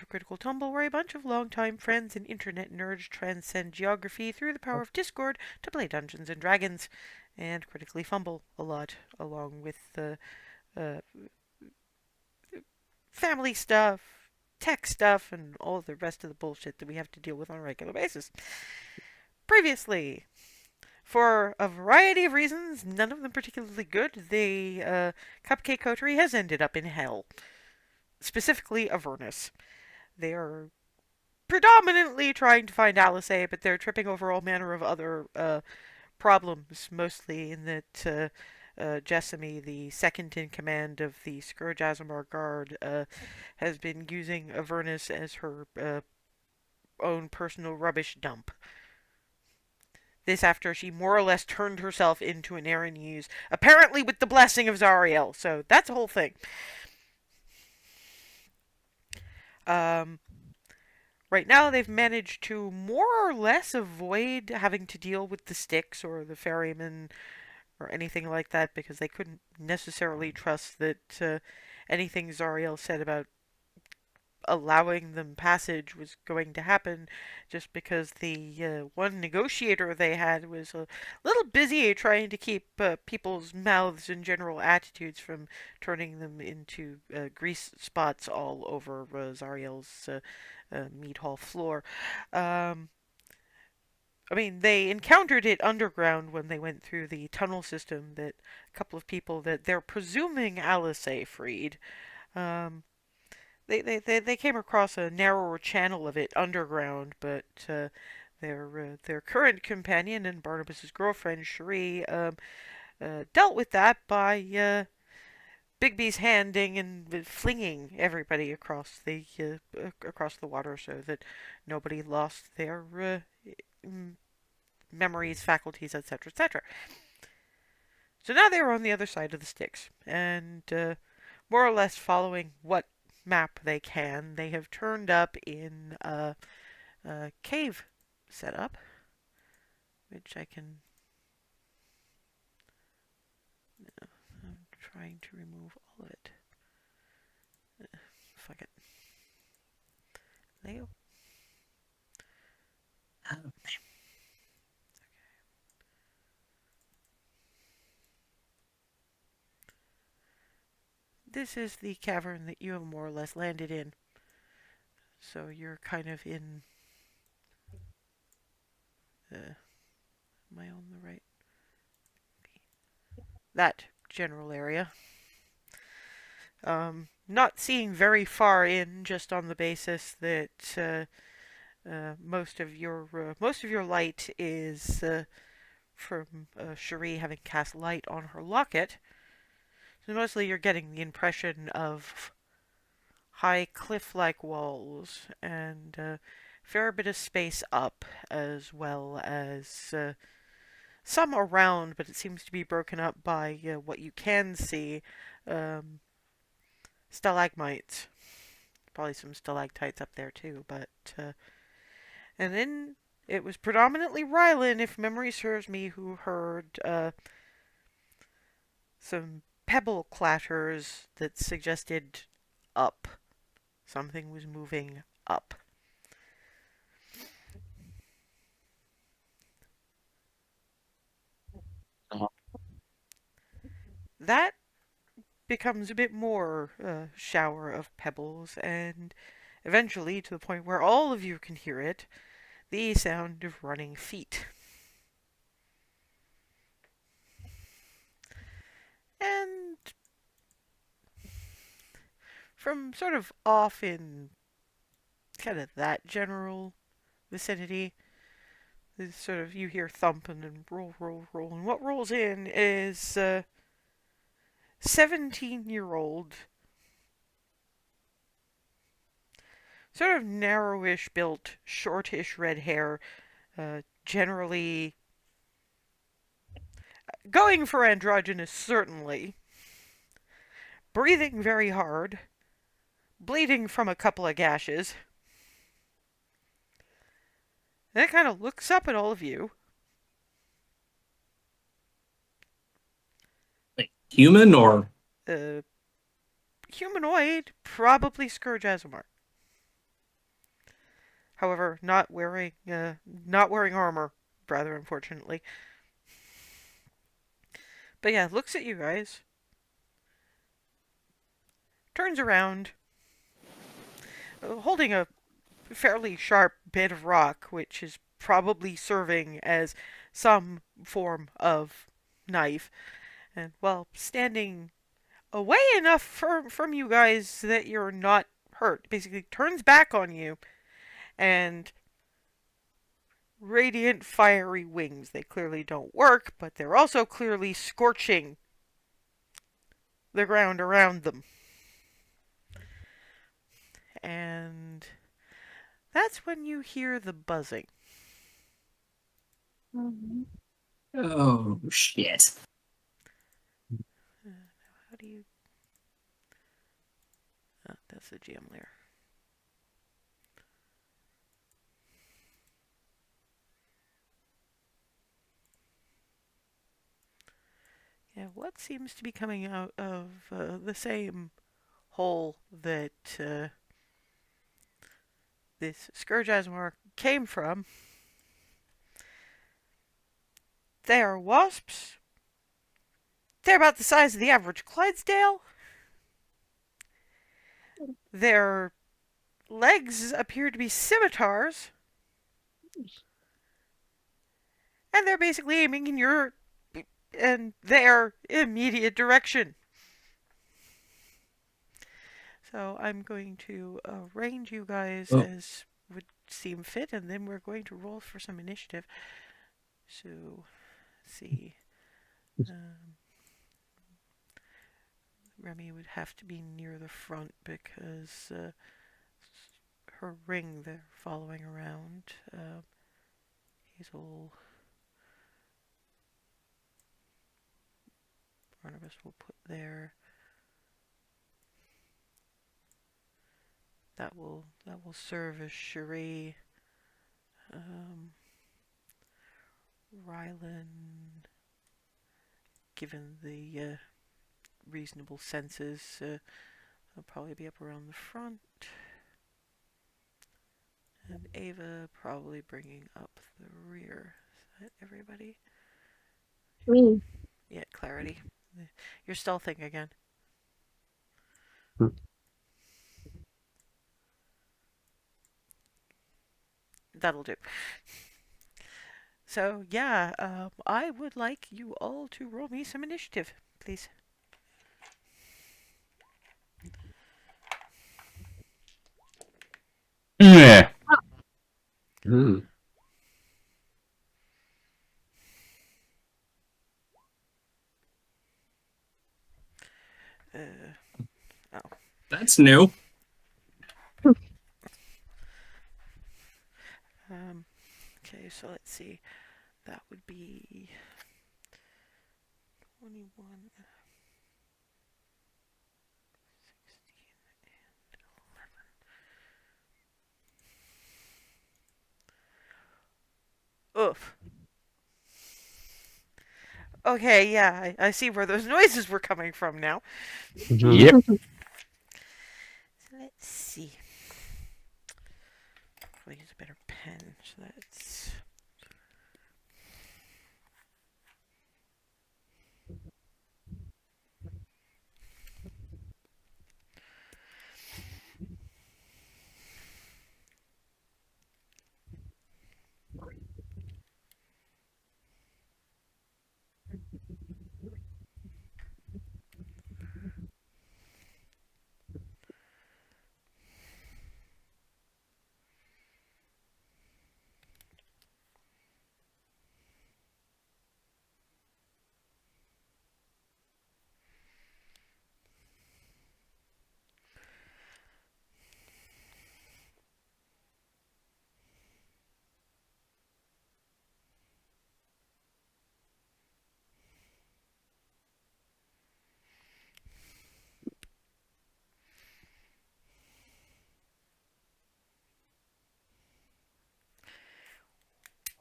Critical Tumble, where a bunch of longtime friends and internet nerds transcend geography through the power of Discord to play Dungeons and Dragons, and critically fumble a lot, along with uh, family stuff, tech stuff, and all the rest of the bullshit that we have to deal with on a regular basis. Previously, for a variety of reasons, none of them particularly good, the Cupcake Coterie has ended up in hell. Specifically, Avernus. They are predominantly trying to find Alice, but they're tripping over all manner of other problems, mostly in that Jessamy, the second in command of the Scourge Azamar Guard, has been using Avernus as her own personal rubbish dump. This after she more or less turned herself into an Aaron apparently with the blessing of Zariel. So that's a whole thing. Um, right now, they've managed to more or less avoid having to deal with the Styx or the ferryman or anything like that because they couldn't necessarily trust that anything Zariel said about allowing them passage was going to happen, just because the one negotiator they had was a little busy trying to keep people's mouths and general attitudes from turning them into grease spots all over Zariel's meat hall floor. Um, I mean, they encountered it underground when they went through the tunnel system that a couple of people that they're presuming Alice freed. Um, they came across a narrower channel of it underground, but their current companion and Barnabas's girlfriend Cherie dealt with that by Bigby's handing and flinging everybody across the water so that nobody lost their memories, faculties, etc., etc. So now they were on the other side of the Styx, and more or less following what map they can, they have turned up in a cave setup, which I can. No, I'm trying to remove all of it. Fuck it. Leo. This is the cavern that you have more or less landed in. So you're kind of in. Am I on the right? That general area. Not seeing very far in, just on the basis that most of your light is from Cherie having cast light on her locket. So mostly you're getting the impression of high cliff-like walls and a fair bit of space up, as well as some around, but it seems to be broken up by what you can see, um, stalagmites. Probably some stalactites up there too, but and then it was predominantly Rylan, if memory serves me, who heard some pebble clatters that suggested up. Something was moving up. Uh, That becomes a bit more shower of pebbles, and eventually to the point where all of you can hear it, the sound of running feet. And from sort of off in kind of that general vicinity, this sort of you hear thumping and roll, roll, roll, and what rolls in is 17-year-old, sort of narrowish built, shortish red hair, generally going for androgynous, certainly, breathing very hard, bleeding from a couple of gashes. And it kind of looks up at all of you. like human or? Uh, Humanoid, probably Scourge Azamar. However, not wearing armor, rather unfortunately. But yeah, looks at you guys, turns around, holding a fairly sharp bit of rock, which is probably serving as some form of knife, and while standing away enough from you guys that you're not hurt, basically turns back on you and radiant fiery wings. They clearly don't work, but they're also clearly scorching the ground around them. And that's when you hear the buzzing. Oh, shit. How do you... Oh, that's the GM layer. Yeah, what seems to be coming out of the same hole that this Scourge Asmar came from? They are wasps. They're about the size of the average Clydesdale. Their legs appear to be scimitars, and they're basically aiming in your and their immediate direction. So I'm going to arrange you guys Oh, as would seem fit, and then we're going to roll for some initiative. So, let's see. Um, Remy would have to be near the front because her ring they're following around. Hazel Barnabas will put there. That will serve as Cherie. Um, Rylan, given the reasonable senses, will probably be up around the front. And Ava probably bringing up the rear. Is that everybody? Me. Yeah, Clarity. You're stealthing again. That'll do. So, yeah, I would like you all to roll me some initiative, please. Yeah. hmm. Uh, oh. That's new. Okay, so let's see. That would be 21, 16, oof. Okay, yeah, I see where those noises were coming from now. Mhm. Yep. So let's see. I'll use a better pen. So that's...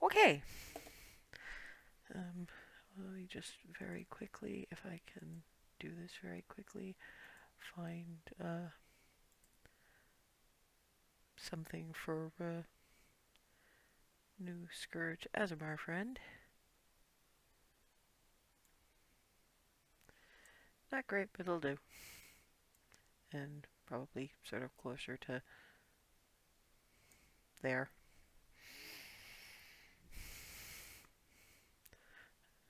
Okay. Let me just very quickly, if I can do this very quickly, find something for new Scourge Azamar friend. Not great, but it'll do. And probably sort of closer to there.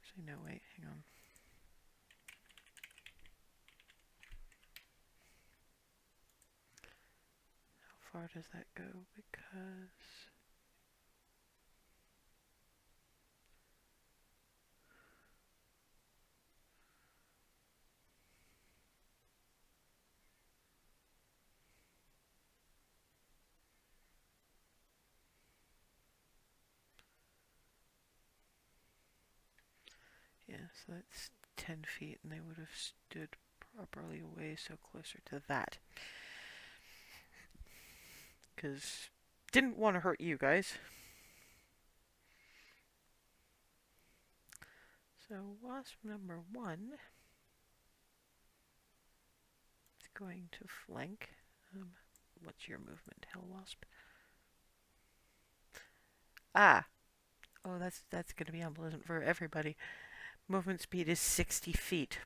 Actually, no, wait, hang on. How far does that go? Because yeah, so that's 10 feet, and they would have stood properly away, so closer to that. Because didn't want to hurt you guys. So wasp number 1 is going to flank. What's your movement, Hell Wasp? Ah! Oh, that's going to be unpleasant for everybody. Movement speed is 60 feet.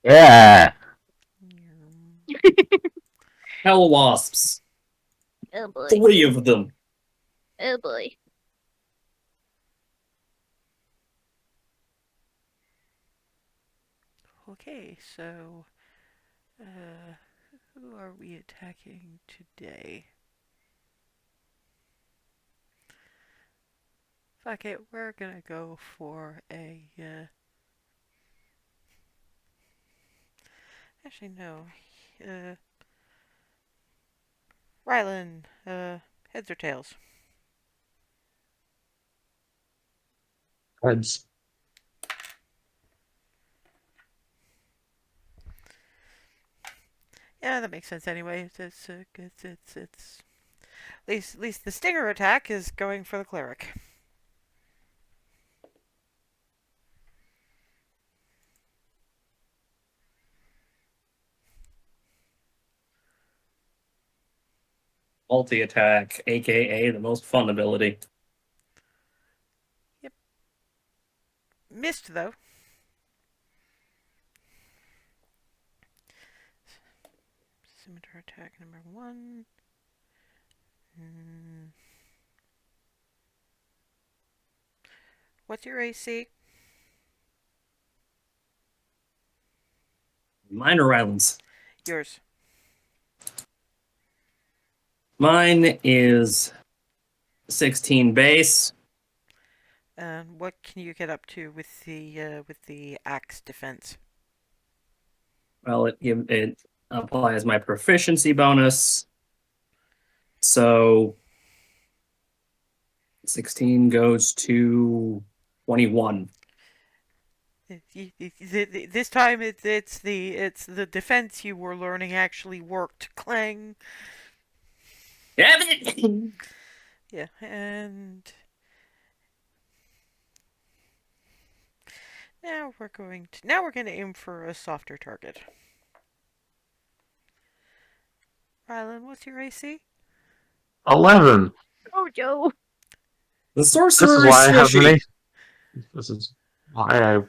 Yeah. Hell wasps. Oh boy. 3 of them. Oh boy. Okay, so who are we attacking today? Fuck it, we're gonna go for a actually no. Rylan, heads or tails? Heads. Yeah, that makes sense anyway. It's at least the stinger attack is going for the cleric. Multi-attack, aka the most fun ability. Yep. Missed though. Scimitar attack number 1. What's your AC? Minor islands. Yours. Mine is 16 base. And what can you get up to with the axe defense? Well, it applies my proficiency bonus. So 16 goes to 21. This time it's the defense you were learning actually worked. Clang. Yeah. Yeah, and now we're going to aim for a softer target. Rylan, what's your AC? 11. Oh, Joe. The This is sorcerer is why I have squishy. This is why I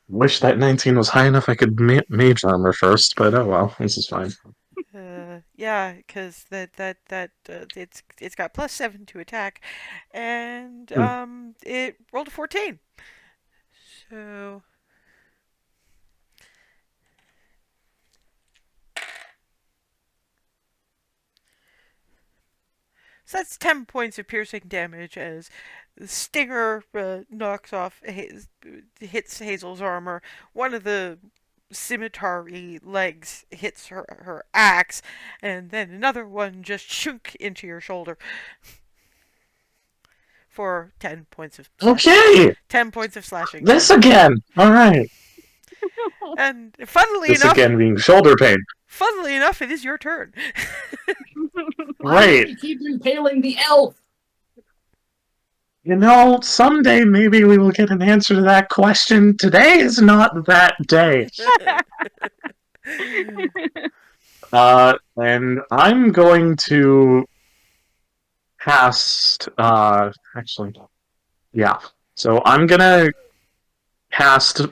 wish that 19 was high enough I could mage armor first, but oh well, this is fine. Yeah, because it's got +7 to attack, and it rolled a 14. So that's 10 points of piercing damage as the stinger knocks off, hits Hazel's armor. One of the scimitar-y legs hits her axe, and then another one just shunk into your shoulder for 10 points of slashing. Okay! 10 points of slashing This damage. again! Alright. And funnily This enough, again being shoulder pain. it is your turn. Why do Right. we keep impaling the elf? You know, someday maybe we will get an answer to that question. Today is not that day. And I'm going to cast. Actually, yeah. So I'm gonna cast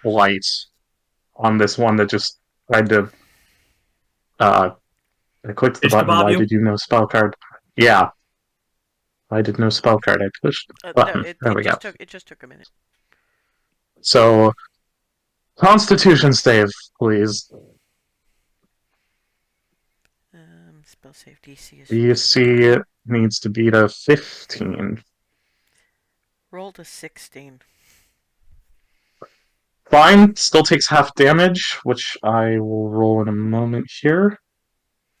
Blight on this one that just tried to. I clicked the Fish button. kebab Why you? did you no spell card? Yeah. I did no spell card. I pushed the No, button. There we go. it just took a minute. So Constitution save, please. Spell save DC is DC needs to beat a 15. rolled a 16. Fine, still takes half damage, which I will roll in a moment here.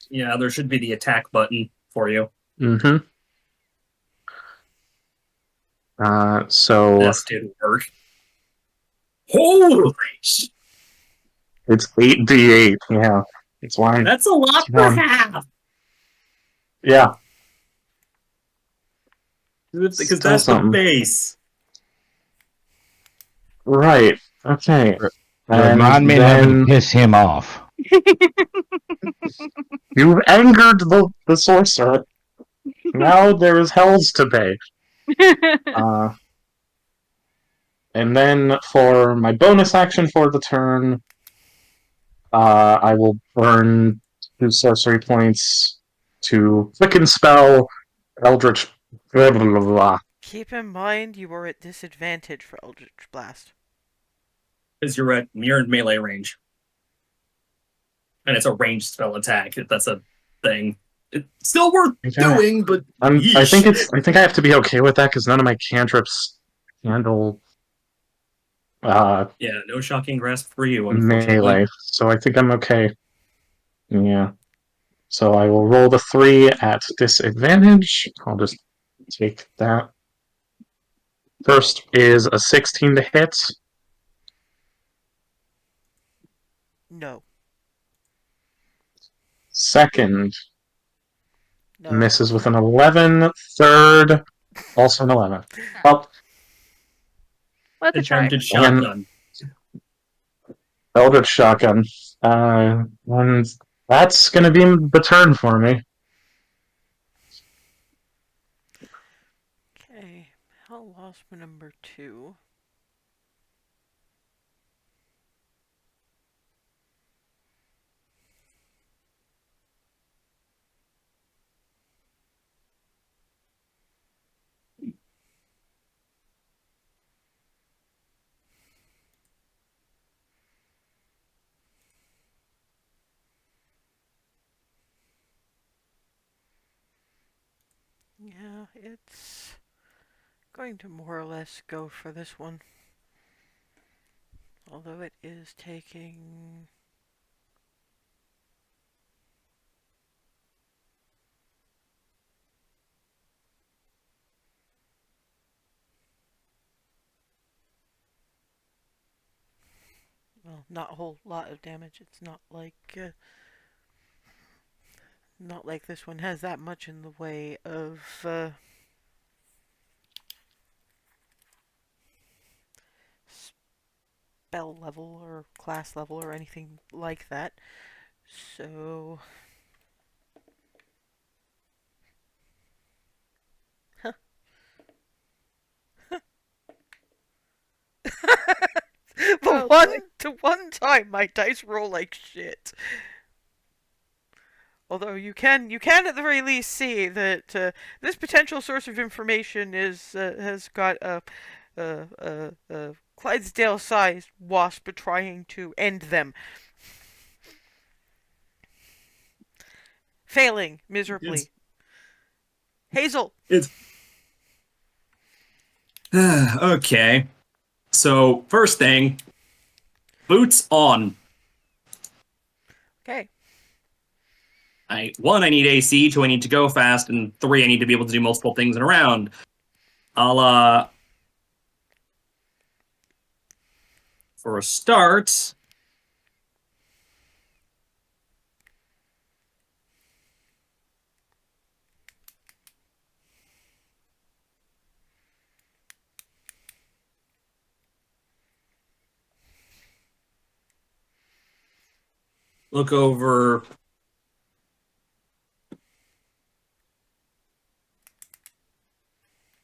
Yeah, there should be the attack button for you. Mm-hmm. So This didn't work. Holy sh! it's 8d8. Yeah, it's one. That's a lot It's for one. half! Yeah, Because still that's the something. base. Right. Okay. And Remind me never to then piss him off. you've angered the sorcerer. Now there is hells to pay. And then for my bonus action for the turn, I will burn 2 sorcery points to quicken spell Eldritch. Blah, blah, blah, blah. Keep in mind you are at disadvantage for Eldritch Blast. Because you're at mirrored melee range. And it's a ranged spell attack. That's a thing. It's still worth Okay. doing, but I yeesh. think I have to be okay with that because none of my cantrips handle Yeah, no shocking grasp for you, unfortunately. melee, so I think I'm okay. Yeah. So I will roll the 3 at disadvantage. I'll just take that. First is a 16 to hit. No. Second No. misses with an 11. Third, also an 11. Well, Worth a try. Attempted shotgun. Eldritch Shotgun. And that's going to be the turn for me. Okay. Hell Wasp number 2. Yeah, it's going to more or less go for this one. Although it is taking... Well, not a whole lot of damage. It's not like this one has that much in the way of spell level or class level or anything like that. So Oh, boy. the one time my dice roll like shit. Although you can at the very least see that this potential source of information is has got a Clydesdale-sized wasp trying to end them, failing miserably. Hazel. Okay. So, first thing, boots on. Okay. I need AC, 2, I need to go fast, and 3, I need to be able to do multiple things in a round. I'll, for a start, look over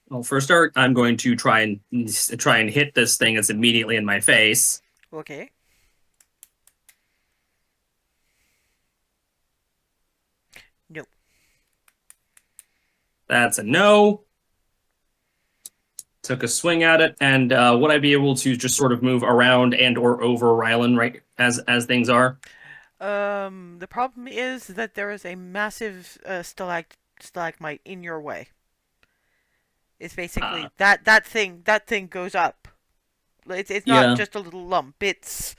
Well, for a start, I'm going to try and hit this thing that's immediately in my face. Okay. No. That's a no. Took a swing at it, and would I be able to just sort of move around and or over Rylan right as things are? The problem is that there is a massive stalagmite in your way. It's Uh, basically that thing goes up. It's not yeah, just a little lump. This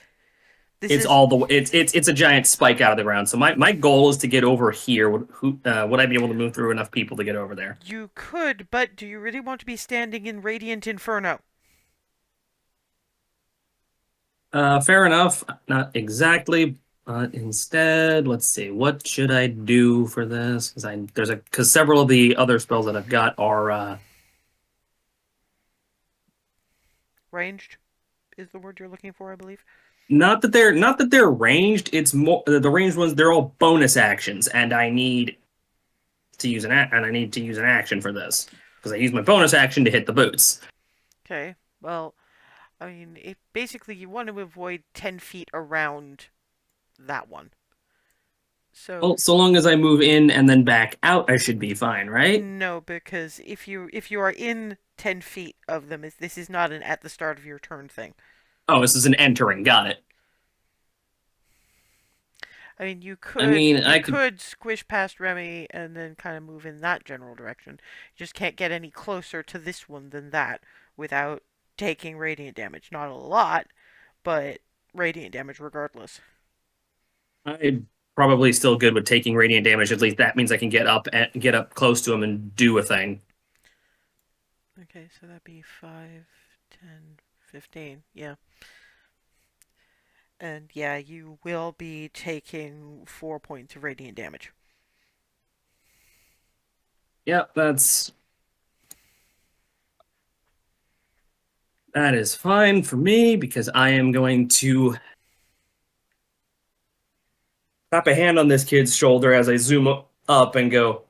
it's is all the it's a giant spike out of the ground. So my goal is to get over here. Would I be able to move through enough people to get over there? you could, but do you really want to be standing in radiant inferno? Fair enough. Not exactly, but instead, let's see. What should I do for this? Because several of the other spells that I've got are Ranged is the word you're looking for, I believe. not that they're ranged. It's more the ranged ones. They're all bonus actions, and I need to use an action for this because I use my bonus action to hit the boots. Okay. Well, I mean, basically you want to avoid 10 feet around that one. So Well, so long as I move in and then back out, I should be fine, right? no, because if you are in 10 feet of them, this is not an at the start of your turn thing. Oh, this is an entering. Got it. I mean, you I could mean, you I could. could squish past Remy and then kind of move in that general direction. You just can't get any closer to this one than that without taking radiant damage. Not a lot, but radiant damage regardless. I'm probably still good with taking radiant damage. At least that means I can get up close to him and do a thing. Okay, so that'd be 5, 10, 15. Yeah. And yeah, you will be taking 4 points of radiant damage. Yep, that is fine for me because I am going to clap a hand on this kid's shoulder as I zoom up and go,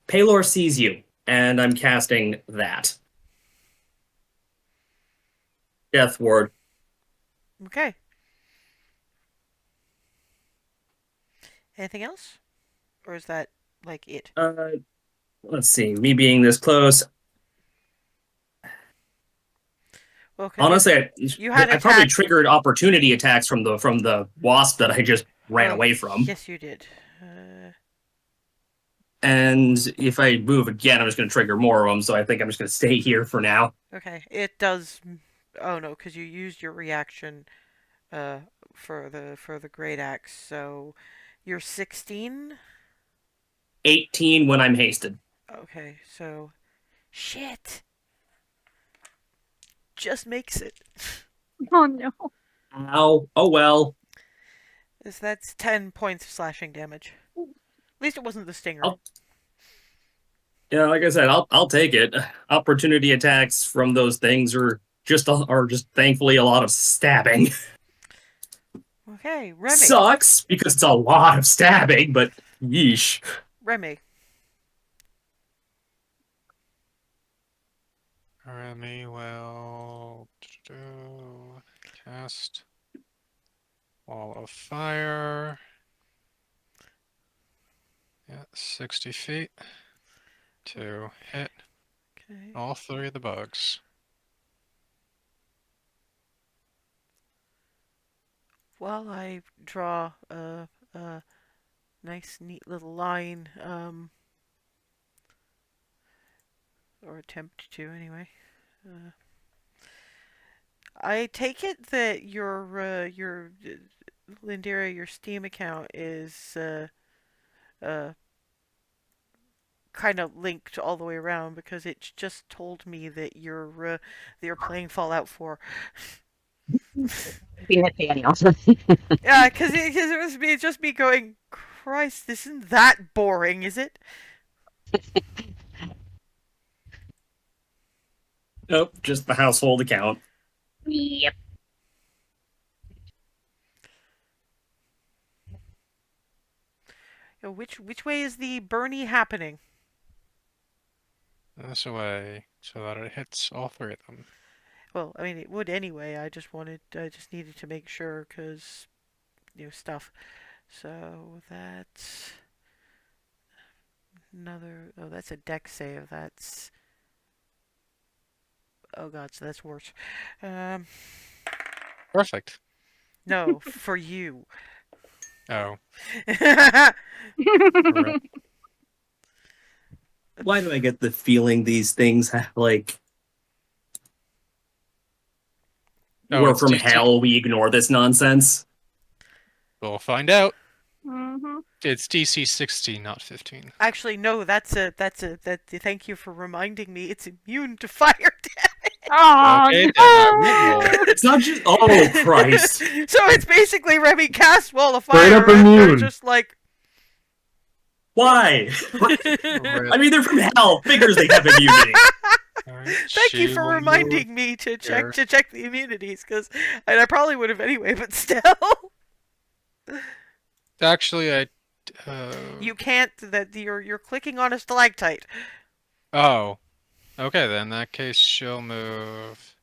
Paylor sees you, and I'm casting that. Death ward. Okay. Anything else? Or is that like it? Let's see, me being this close. Well, because Honestly, you had I probably attacked. triggered opportunity attacks from the wasp that I just ran Well, away from. yes, you did. And if I move again, I'm just going to trigger more of them. So I think I'm just going to stay here for now. Okay, it does. Oh no, because you used your reaction uh for the great axe. So you're 16. 18 when I'm hasted. Okay, so shit just makes it. Oh no. Ow. Oh well. That's 10 points of slashing damage. At least it wasn't the stinger. I'll, yeah, like I said, I'll take it. Opportunity attacks from those things are just thankfully a lot of stabbing. Okay, Remy. Sucks because it's a lot of stabbing, but yeesh. Remy. Remy will cast Wall of Fire. Yeah, 60 feet to hit Okay. all three of the bugs. While I draw a nice, neat little line, or attempt to anyway. Uh, I take it that your Lindera, your Steam account is uh kind of linked all the way around because it just told me that you're playing Fallout 4. Be Nathaniel. Yeah, because it was me just me going, Christ, this isn't that boring, is it? Nope, just the household account. Yep. Which way is the Bernie happening? this away so that it hits all three of them. Well, I mean, it would anyway. I just needed to make sure because, stuff. So that's another. Oh, that's a deck save. Oh god, so that's worse. Um, Perfect. no, for you. Oh, Why do I get the feeling these things have like oh, we're it's from DC. hell, we ignore this nonsense? We'll find out. Mm-hmm. It's DC 16, not 15. Actually, no, that. Thank you for reminding me. It's immune to fire damage. Oh Okay, then I no! will. It's not just oh Christ. So it's basically Remy cast Wall of Straight Fire, up and they're immune. just like. Why? Rip. I mean they're from hell. Figures they have immunity. Alright, Thank you she for will reminding move me to here. check the immunities, because I probably would have anyway, but still. Actually, You can't. That you're clicking on a stalactite. Oh. Okay, then in that case, she'll move.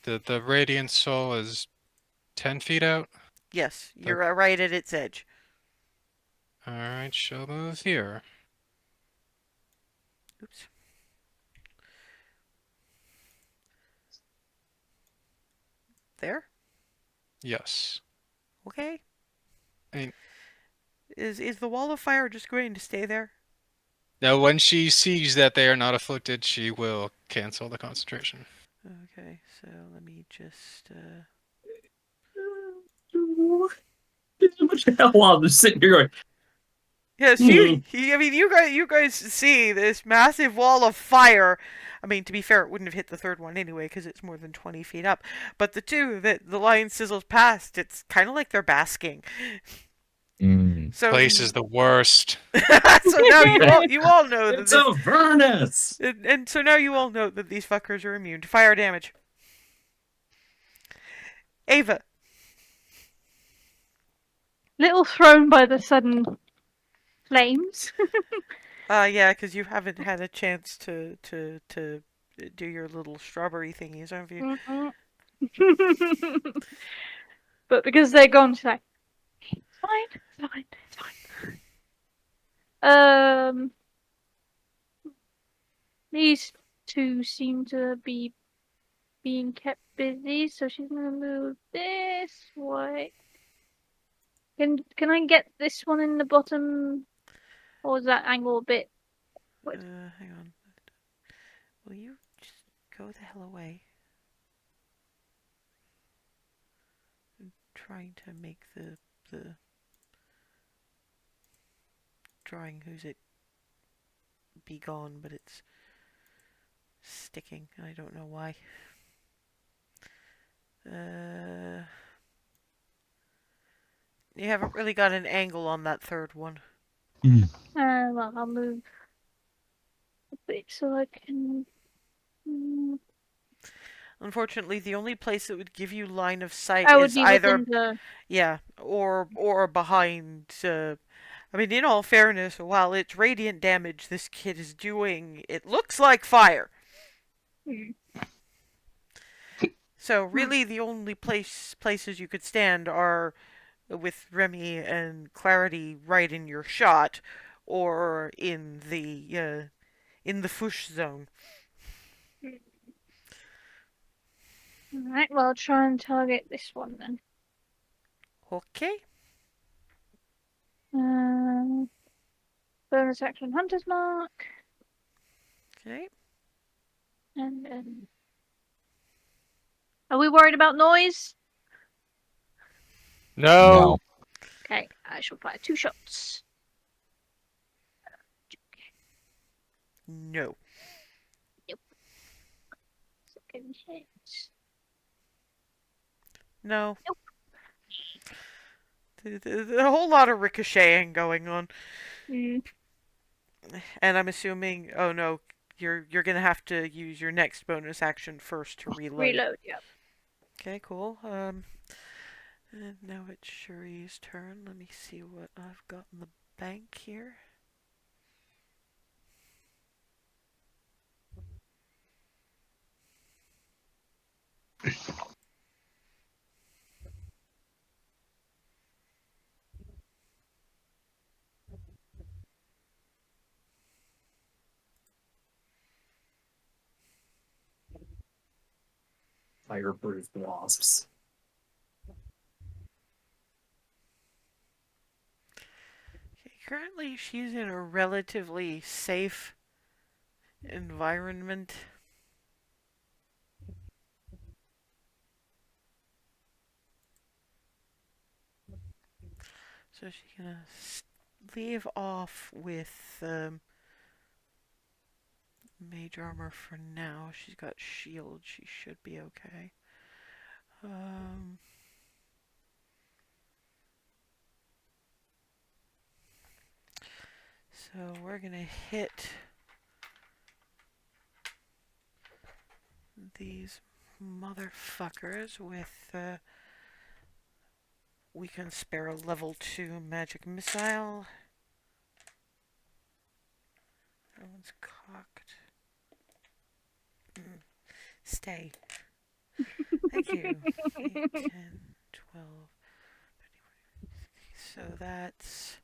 The Radiant Soul is 10 feet out. Yes, you're right at its edge. Alright, she'll move here. Oops. There. Yes. Okay. I mean, Is the Wall of Fire just going to stay there? now when she sees that they are not afflicted, she will cancel the concentration. Okay, so let me just. How much hell while I'm just sitting here going, Yes, I mean, you guys see this massive wall of fire. I mean, to be fair, it wouldn't have hit the third one anyway because it's more than 20 feet up. But the two that the lion sizzles past, it's kind of like they're basking. Mm. So, Place is the worst. so now you all know that it's a furnace. and so now you all know that these fuckers are immune to fire damage. Ava, Little thrown by the sudden flames. yeah, because you haven't had a chance to do your little strawberry thingies, have you? But because they're gone, she's like, it's fine, it's fine, it's fine. These two seem to be being kept busy, so she's gonna move this way. Can I get this one in the bottom, or is that angle a bit? Hang on. Will you just go the hell away? I'm trying to make the drawing who's it be gone, but it's sticking. I don't know why. You haven't really got an angle on that third one. Well, I'll move a bit so I can. Unfortunately, the only place that would give you line of sight I would is be either within the. yeah, or behind. I mean, in all fairness, while it's radiant damage this kid is doing, it looks like fire. So really, the only places you could stand are with Remy and Clarity right in your shot, or in the fush zone. Alright, well, I'll try and target this one then. Okay. Bonus action Hunter's Mark. Okay. And then. Are we worried about noise? No. Okay, I shall fire 2 shots. No. Second hit. No. Nope. There's a whole lot of ricocheting going on, Mm. and I'm assuming. Oh no, you're gonna have to use your next bonus action first to reload. Reload, yeah. Okay, cool. And now it's Cherie's turn. Let me see what I've got in the bank here. fireproof wasps. Okay, currently, she's in a relatively safe environment. So she's gonna leave off with mage armor for now. She's got shield. She should be okay. So we're gonna hit these motherfuckers with we can spare a level 2 magic missile. That one's cocked. Stay. Thank you. 8, 10, 12, 13, 14, 15. So that's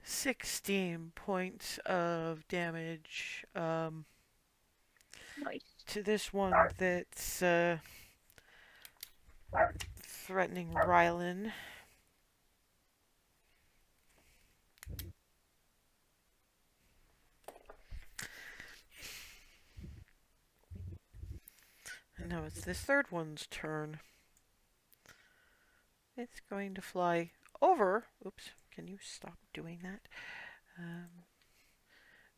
16 points of damage Nice. to this one that's threatening Rylan. And now it's this third one's turn. It's going to fly over. Oops, can you stop doing that?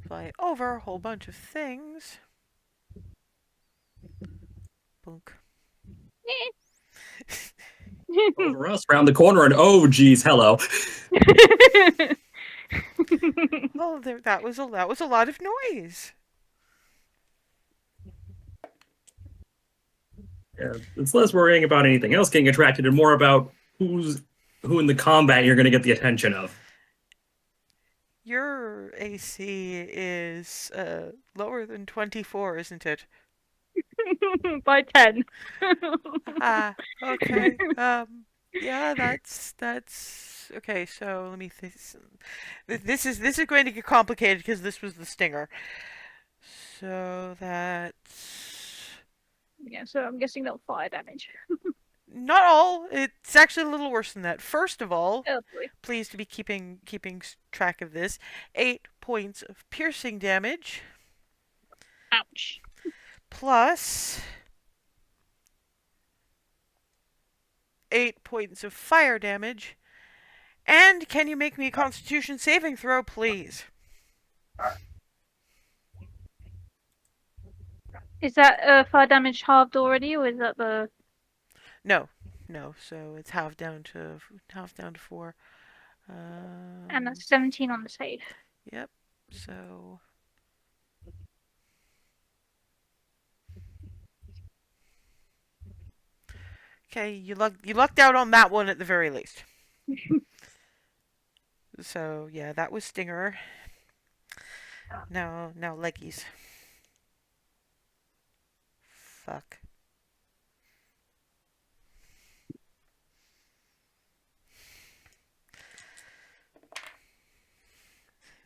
Fly over a whole bunch of things. Boink. Over us, round the corner, and oh, geez, hello. Oh, that was a lot of noise. Yeah, it's less worrying about anything else getting attracted and more about who in the combat you're going to get the attention of. Your AC is lower than 24, isn't it? By 10. Ah, okay. Yeah, that's okay. So let me think. This is going to get complicated because this was the stinger. So that's Yeah, so I'm guessing they'll fire damage. not all. It's actually a little worse than that. First of all, Oh boy. pleased to be keeping track of this. 8 points of piercing damage Ouch. plus 8 points of fire damage. And can you make me a Constitution saving throw, please? Is that fire damage halved already, or is that the... No. So it's half down to 4. And that's 17 on the save. Yep. So okay, you lucked out on that one at the very least. So yeah, that was Stinger. Now leggies. Fuck.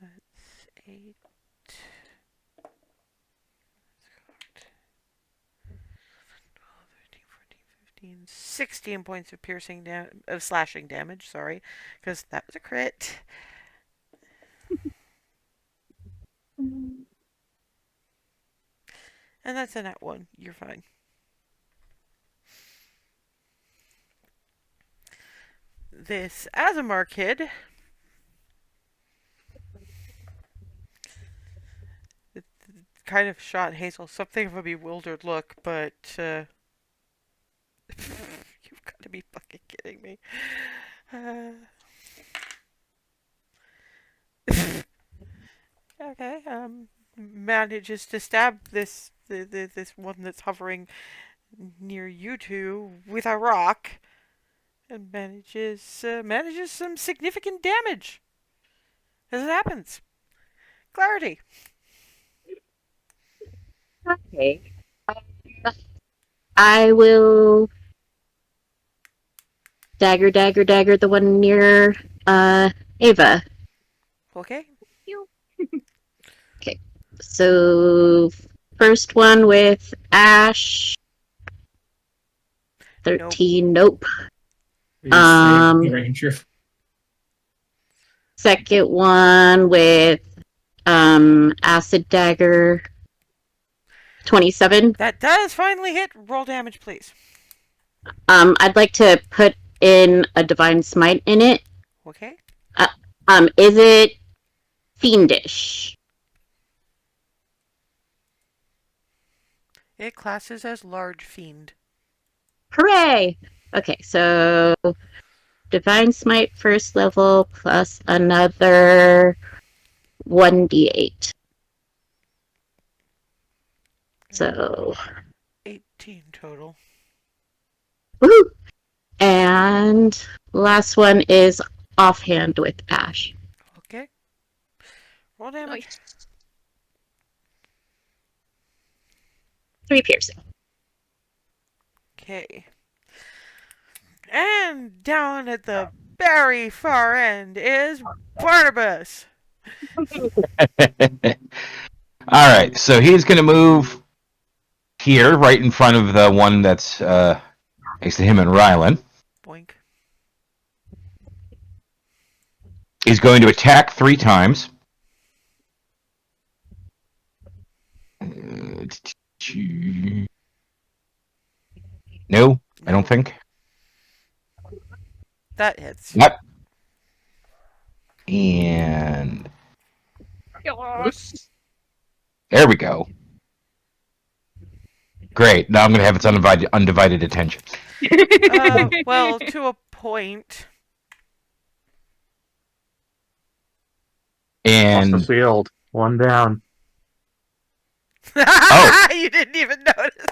That's 8. 16 points of slashing damage, sorry, because that was a crit. And that's a nat 1. You're fine. This Azamar kid kind of shot Hazel something of a bewildered look, but you've got to be fucking kidding me. Okay, manages to stab this one that's hovering near you two with a rock, and manages some significant damage. As it happens, Clarity. Okay. I will dagger the one near Ava. Okay. You. Okay. So first one with Ash. 13. Nope. You saved the Um, Ranger. Second one with Acid Dagger. 27. That does finally hit. Roll damage, please. I'd like to put in a Divine Smite in it. Okay. Is it fiendish? It classes as large fiend. Hooray! Okay, so Divine Smite first level plus another 1d8. So, 18 total. woohoo! And last one is offhand with Ash. Okay. Roll damage. Nice. 3 piercing. Okay. And down at the very far end is Barnabas. Alright, so he's going to move here, right in front of the one that's next to him and Rylan. Boink. He's going to attack 3 times. No, I don't think. That hits. Yep. And Yes. there we go. Great. Now I'm going to have its undivided attention. Well, to a point. Off And the field. One down. Oh. You didn't even notice.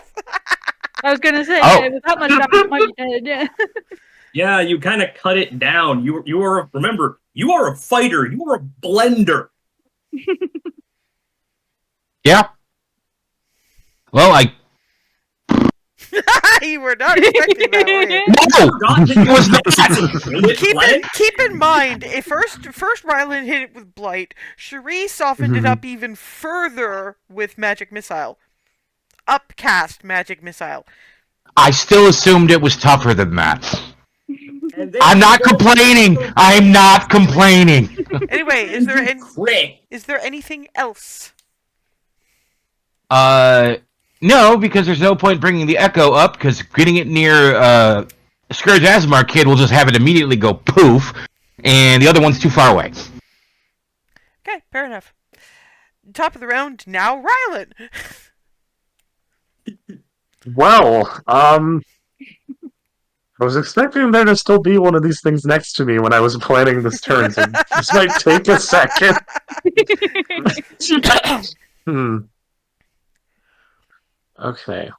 I was gonna say, Oh. yeah, with that much damage, might be dead. Yeah. Yeah, you kind of cut it down. You are remember, you are a fighter. You are a blender. yeah. Well, You were not expecting that, were you? no, Forgot that it was not. Keep in mind, if first Rylan hit it with Blight, Cherie softened it up even further with Magic Missile. Upcast Magic Missile. I still assumed it was tougher than that. And then I'm not complaining. I'm not complaining. Anyway, Crit. is there anything else? No, because there's no point bringing the echo up, because getting it near Scourge Asmar Kid will just have it immediately go poof, and the other one's too far away. Okay, fair enough. Top of the round, now Rylan. Well, I was expecting there to still be one of these things next to me when I was planning this turn, so this might take a second. Okay.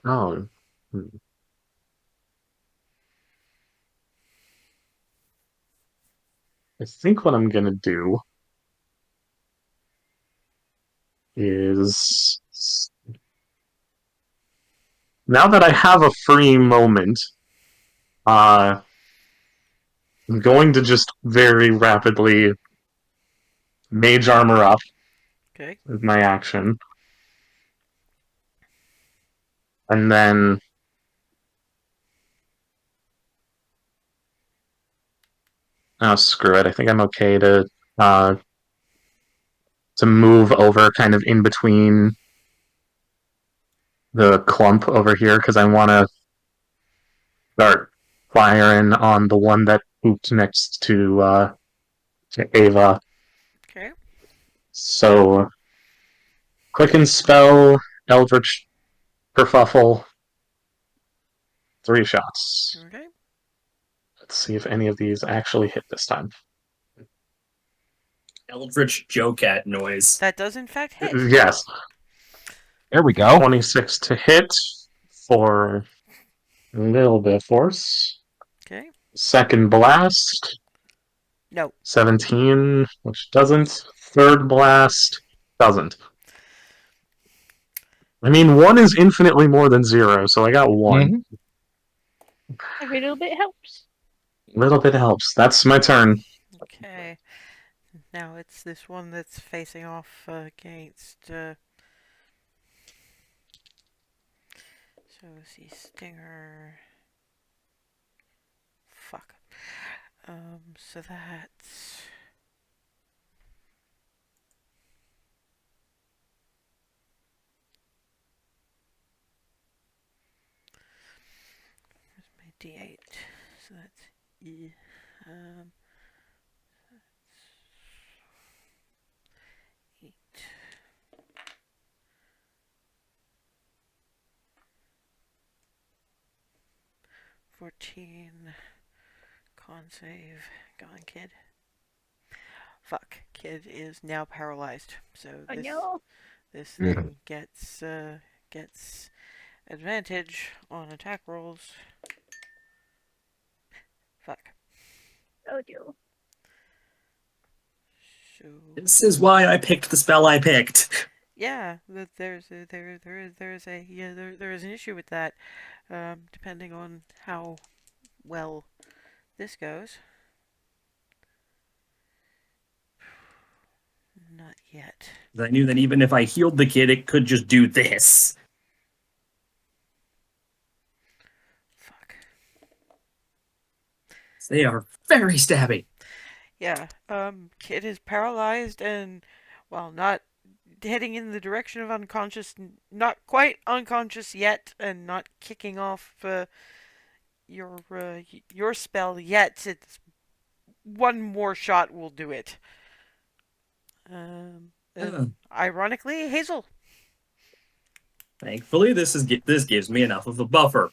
Oh. I think what I'm gonna do is, now that I have a free moment, I'm going to just very rapidly mage armor up Okay. with my action. And then oh, screw it. I think I'm okay to move over kind of in between the clump over here because I want to start firing on the one that pooped next to Ava. Okay. So, Quicken Spell, Eldritch Kerfuffle, 3 shots. Okay. Let's see if any of these actually hit this time. Eldritch Joe Cat noise. That does in fact hit. Yes. There we go. 26 to hit for a little bit of force. Okay. Second blast, No. 17, which doesn't. Third blast, doesn't. I mean, 1 is infinitely more than 0, so I got 1. Mhm. Every little bit helps. Little bit helps. That's my turn. Okay. Now it's this one that's facing off against. So let's see, Stinger. Fuck. So that's. Where's my D8? So that's E. Um, 8. 14. Con save. Gone, kid. Fuck. Kid is now paralyzed. So I this know. this Yeah. thing gets advantage on attack rolls. Fuck. Oh, you. So This is why I picked the spell I picked. yeah, there's an issue with that. Depending on how well this goes. Not yet. I knew that even if I healed the kid, it could just do this. Fuck. They are very stabby. Yeah. Kid is paralyzed and, well, not heading in the direction of unconscious, not quite unconscious yet, and not kicking off your spell yet. It's one more shot will do it. Ironically, Hazel. Thankfully, this gives me enough of a buffer.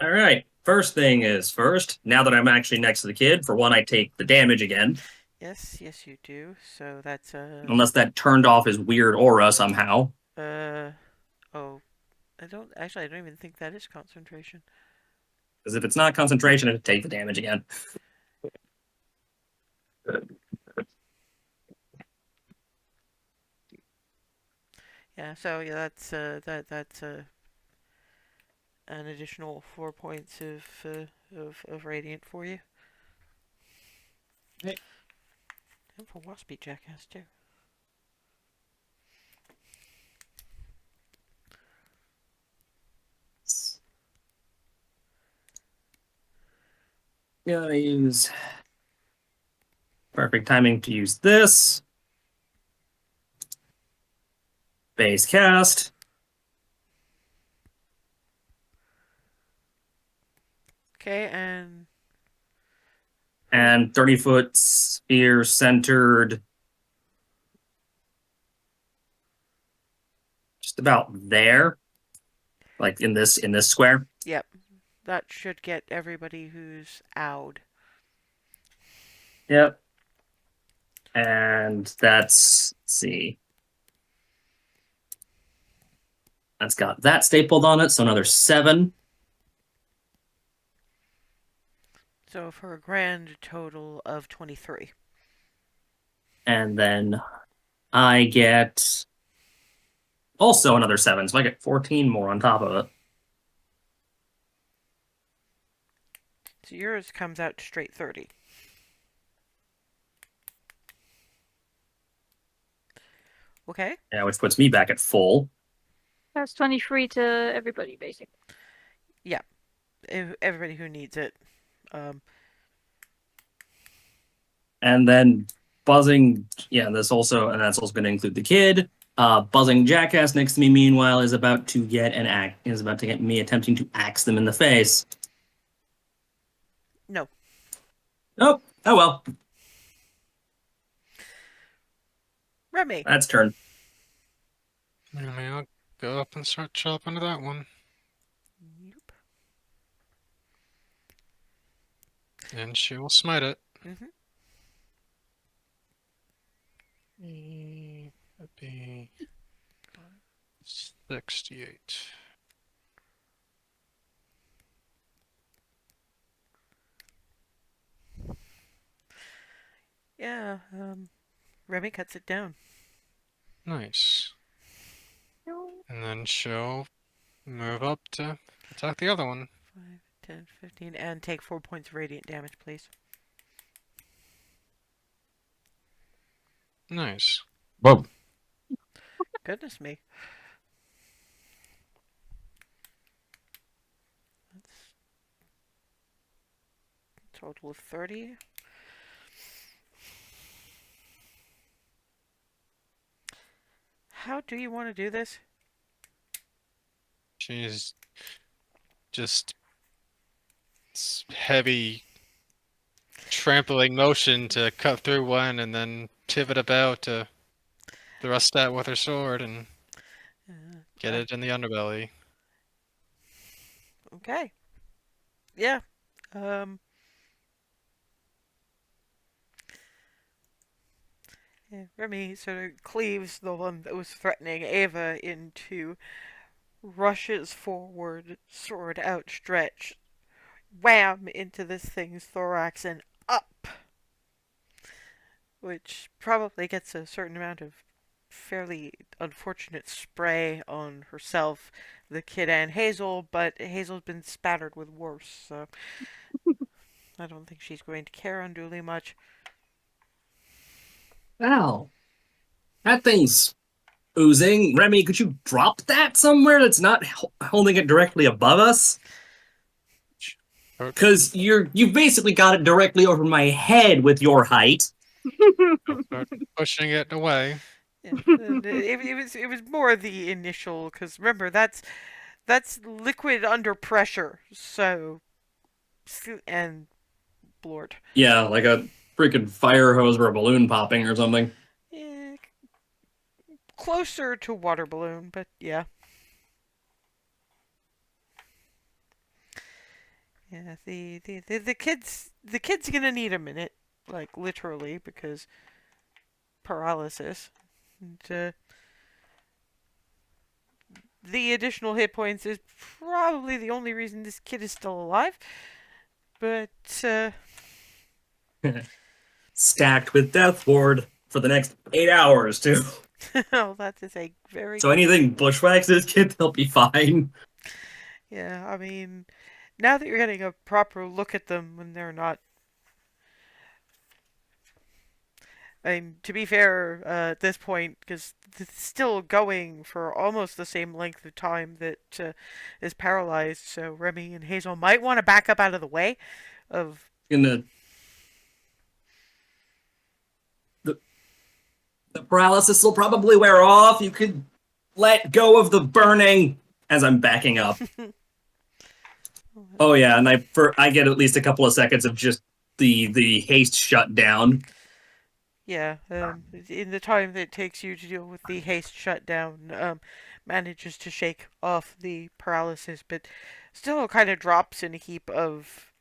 All right. First thing is first. Now that I'm actually next to the kid, for one, I take the damage again, Yes, yes, you do. So that's unless that turned off his weird aura somehow. oh, I don't even think that is concentration. Because if it's not concentration, I take the damage again. Yeah, so yeah, that's an additional 4 points of radiant for you. Hey. And for Waspy Jackass too. Gonna use perfect timing to use this. Base cast. Okay, and And 30-foot sphere centered just about there. Like in this square. yep, that should get everybody who's out. Yep. And let's see. That's got that stapled on it, so another 7. So for a grand total of 23. And then I get also another 7, so I get 14 more on top of it. So yours comes out to straight 30. Okay. Yeah, which puts me back at full. That's 23 to everybody, basically. Yeah, everybody who needs it. And then buzzing, yeah, that's also going to include the kid. Buzzing jackass next to me, meanwhile, is about to get me attempting to axe them in the face. No. Nope. Oh well. Remy. That's turn. Maybe I'll go up and start chopping to that one. Yep. And she will smite it. Mm-hmm. That'd be 68. Yeah, Remy cuts it down. Nice. No. And then she'll move up to attack the other one. 5, 10, 15, and take 4 points of radiant damage, please. Nice. Whoa. Goodness me. That's a total of 30. How do you want to do this? She's just heavy trampling motion to cut through one and then pivot about to thrust that with her sword and get Uh, it in the underbelly. okay. Yeah. Um. Yeah, Remy sort of cleaves the one that was threatening Ava into, rushes forward, sword outstretched, wham into this thing's thorax and up, which probably gets a certain amount of fairly unfortunate spray on herself, the kid, and Hazel, but Hazel's been spattered with worse, so I don't think she's going to care unduly much. Ow. That thing's oozing. Remy, could you drop that somewhere that's not holding it directly above us? Because you've basically got it directly over my head with your height. Start pushing it away. Yeah, it was more the initial, because remember that's liquid under pressure, so and Lord. Yeah, like a freaking fire hose or a balloon popping or something. Yeah, closer to water balloon, but yeah. Yeah, the kid's gonna need a minute, like literally, because paralysis. And, the additional hit points is probably the only reason this kid is still alive. But Stacked with Death Ward for the next 8 hours, too. oh, that is a very So anything bushwhacks this kid, they'll be fine. yeah. I mean, now that you're getting a proper look at them when they're not. I mean, to be fair, at this point, because it's still going for almost the same length of time that is paralyzed, so Remy and Hazel might want to back up out of the way of. Gonna the paralysis will probably wear off. You could let go of the burning as I'm backing up. Oh yeah, and I get at least a couple of seconds of just the haste shut down. Yeah, in the time that it takes you to deal with the haste shutdown, manages to shake off the paralysis, but still kind of drops in a heap of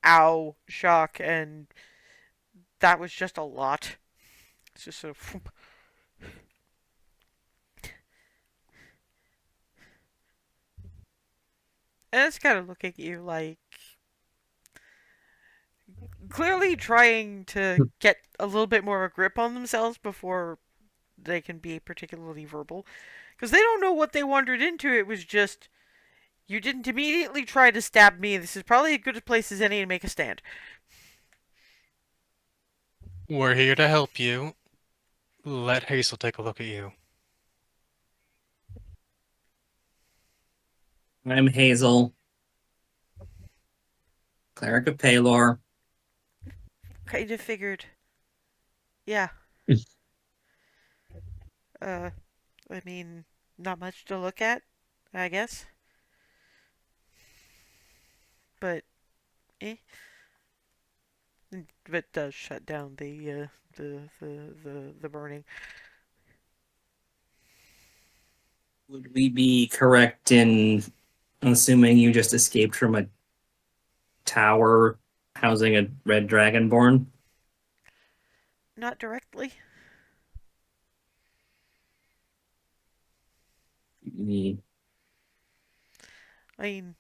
ow shock, and that was just a lot. It's just sort of. And it's kind of looking at you like. Clearly trying to get a little bit more of a grip on themselves before they can be particularly verbal. Because they don't know what they wandered into. It was just. You didn't immediately try to stab me. This is probably as good a place as any to make a stand. We're here to help you. Let Hazel take a look at you. I'm Hazel, cleric of Paylor. Kind of figured. Yeah. I mean, not much to look at, I guess. But, eh. But does shut down the burning. Would we be correct in assuming you just escaped from a tower housing a red dragonborn? Not directly. The I mean,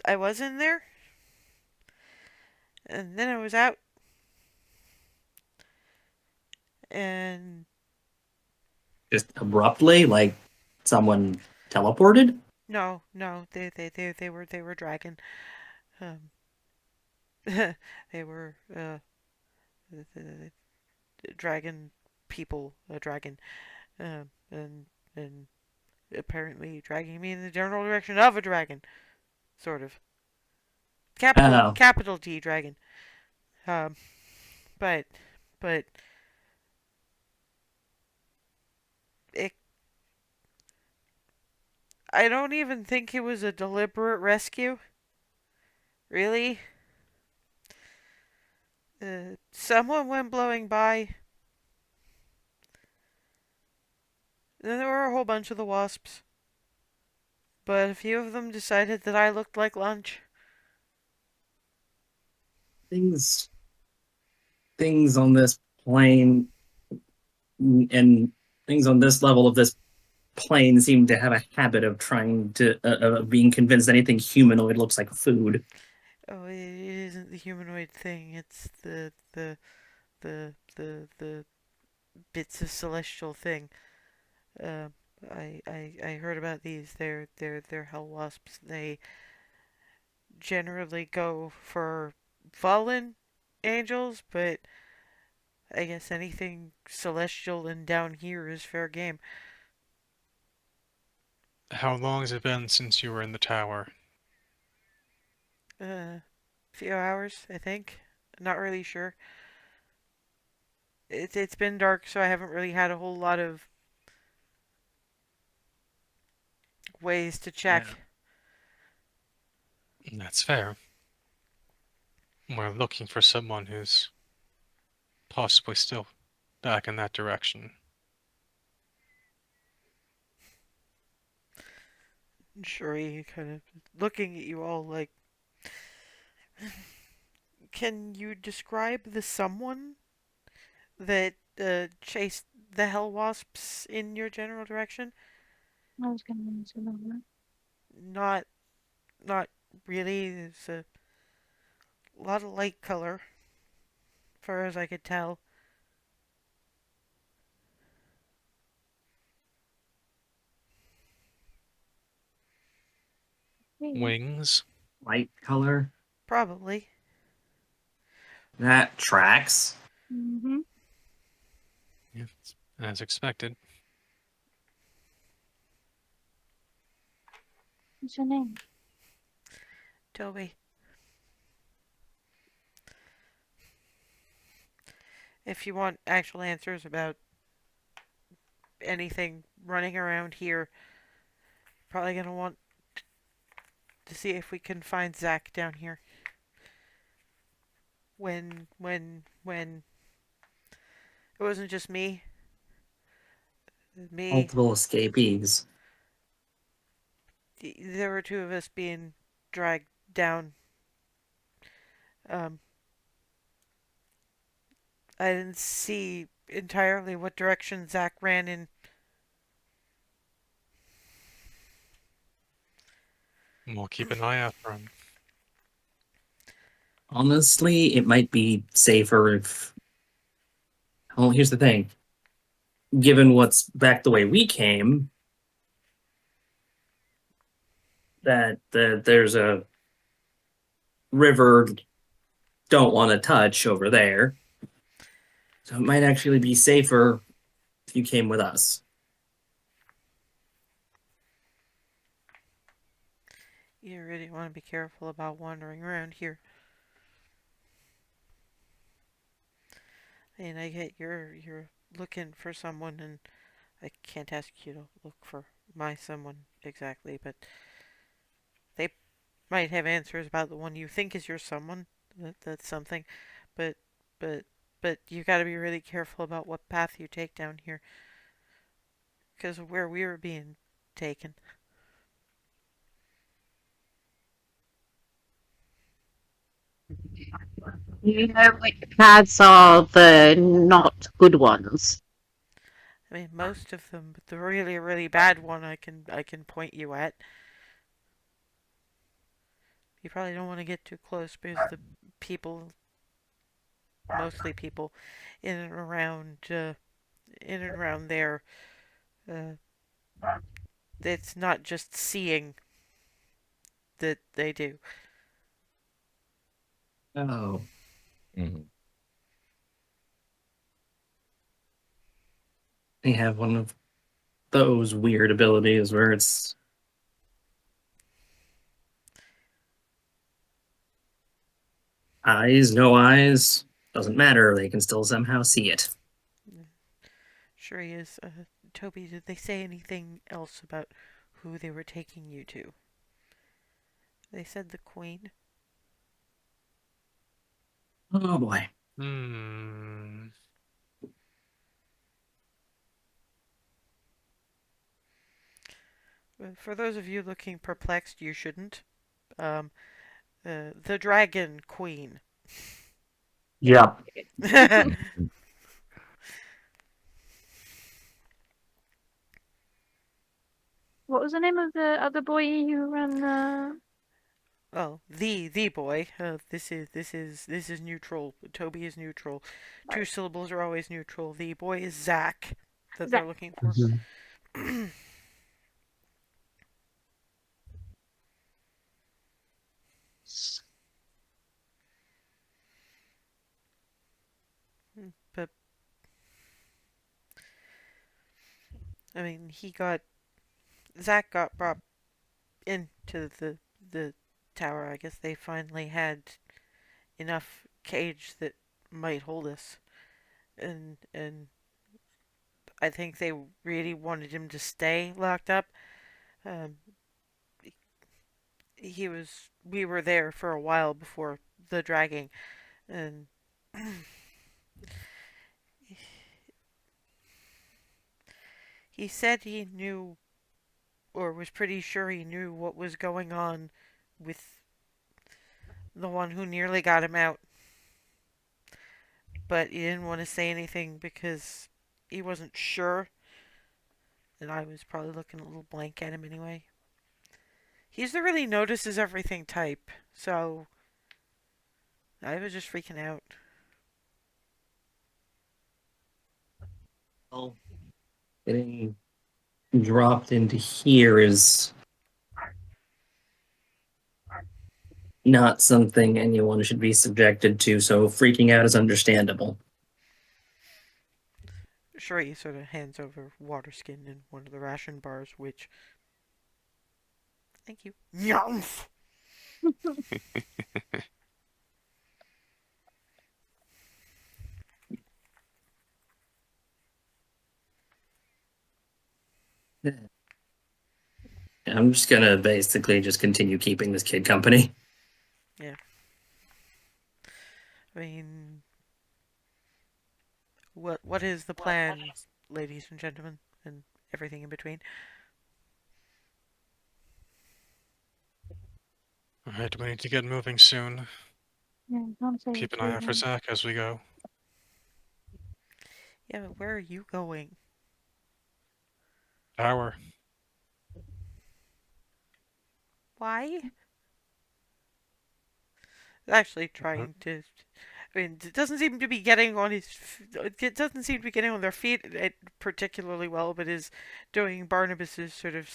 I was in there, and then I was out, and just abruptly, like someone teleported? no, they were dragon. Um, they were the dragon people, a dragon, and apparently dragging me in the general direction of a dragon, sort of. Oh, Capital D dragon. Um, but but it, I don't even think it was a deliberate rescue. Really, someone went blowing by. Then there were a whole bunch of the wasps, but a few of them decided that I looked like lunch. things things on this plane and things on this level of this plane seem to have a habit of trying to being convinced anything humanoid looks like food. Oh, it isn't the humanoid thing. It's the bits of celestial thing. Uh, I heard about these. They're hell wasps. They generally go for fallen angels, but I guess anything celestial and down here is fair game. How long has it been since you were in the tower? Few hours, I think. Not really sure. It's been dark, so I haven't really had a whole lot of ways to check. Yeah. That's fair. We're looking for someone who's possibly still back in that direction. Shuri kind of looking at you all like, can you describe the someone that chased the hell wasps in your general direction? I was gonna answer that. Not, not really. There's a lot of light color, far as I could tell. Wings? Light color. Probably. That tracks. Mm-hmm. Yeah, as expected. What's your name? Toby. If you want actual answers about anything running around here, probably gonna want to see if we can find Zach down here. When it wasn't just me. Me. Multiple escapees. There were two of us being dragged down. Um, I didn't see entirely what direction Zach ran in. We'll keep an eye out for him. Honestly, it might be safer if. Well, here's the thing. Given what's back the way we came, that there's a river don't want to touch over there. So it might actually be safer if you came with us. You really want to be careful about wandering around here. And I get you're looking for someone, and I can't ask you to look for my someone exactly, but they might have answers about the one you think is your someone. That's something, but but you got to be really careful about what path you take down here, because of where we were being taken. You know which paths are the not good ones. I mean, most of them, but the really bad one, I can point you at. You probably don't want to get too close because the people, mostly people, in and around there, uh, it's not just seeing that they do. Oh. Mhm. They have one of those weird abilities where it's eyes, no eyes, doesn't matter. They can still somehow see it. Sure he is. Toby, did they say anything else about who they were taking you to? They said the Queen. Oh boy. Hmm. For those of you looking perplexed, you shouldn't. Um, the Dragon Queen. Yeah. What was the name of the other boy who ran? Well, the boy. This is neutral. Toby is neutral. Two syllables are always neutral. The boy is Zach that they're Zach. looking for. But I mean, Zach got brought into the tower. I guess they finally had enough cage that might hold us, and I think they really wanted him to stay locked up. Um, we were there for a while before the dragging, and he said he knew, or was pretty sure he knew what was going on with the one who nearly got him out, but he didn't want to say anything because he wasn't sure, and I was probably looking a little blank at him anyway. He's the really notices everything type, so I was just freaking out. Well, getting dropped into here is not something anyone should be subjected to, so freaking out is understandable. Shrey sort of hands over water skin and one of the ration bars, which. Thank you. Nyumph! I'm just gonna basically just continue keeping this kid company. Yeah. I mean, what is the plan, ladies and gentlemen, and everything in between? Alright, we need to get moving soon. Yeah, can't say Keep it's an eye out for really- Zach as we go. Yeah, but where are you going? Tower. Why? Actually, trying to. I mean, it doesn't seem to be getting on his. It doesn't seem to be getting on their feet particularly well, but is doing Barnabas's sort of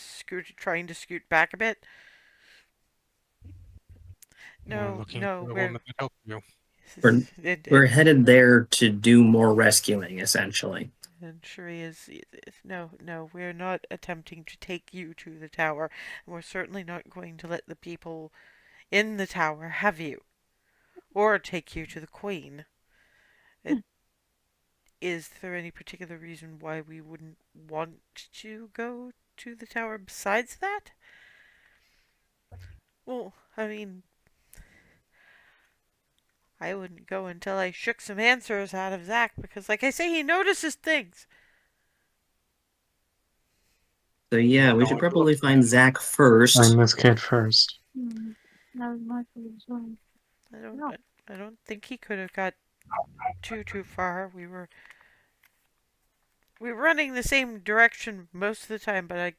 trying to scoot back a bit. We're No, looking no, for a we're woman to help you. We're it, we're it, headed there to do more rescuing, essentially. and sure is. No, no, we're not attempting to take you to the tower, and we're certainly not going to let the people in the tower have you, or take you to the Queen. It, is there any particular reason why we wouldn't want to go to the tower besides that? Well, I mean, I wouldn't go until I shook some answers out of Zach, because, like I say, he notices things. So yeah, we should probably find Zach first. Find this kid first. That was my fault as well. I don't, No. I don't think he could have got too far. We were running the same direction most of the time, but I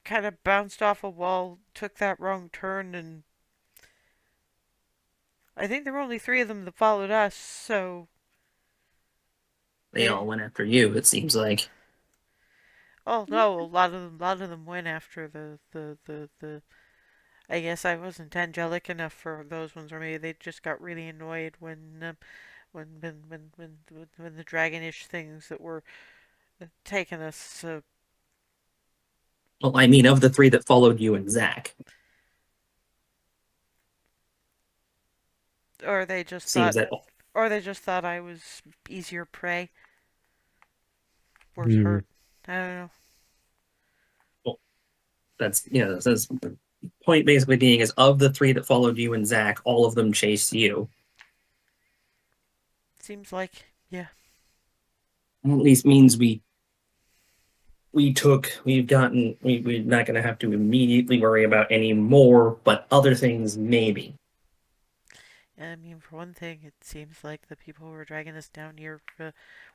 kind of bounced off a wall, took that wrong turn, and I think there were only three of them that followed us, so They all went after you, it seems like. oh no, a lot of them went after the I guess I wasn't angelic enough for those ones, or maybe they just got really annoyed when the dragonish things that were taking us, Well, I mean, of the three that followed you and Zach, or they just seems thought, that I was easier prey, worse Hmm. hurt. I don't know. that's that's point basically being is of the three that followed you and Zach, all of them chased you. Seems like, yeah. At least means we're not going to have to immediately worry about any more, but other things maybe. I mean, for one thing, it seems like the people who were dragging us down here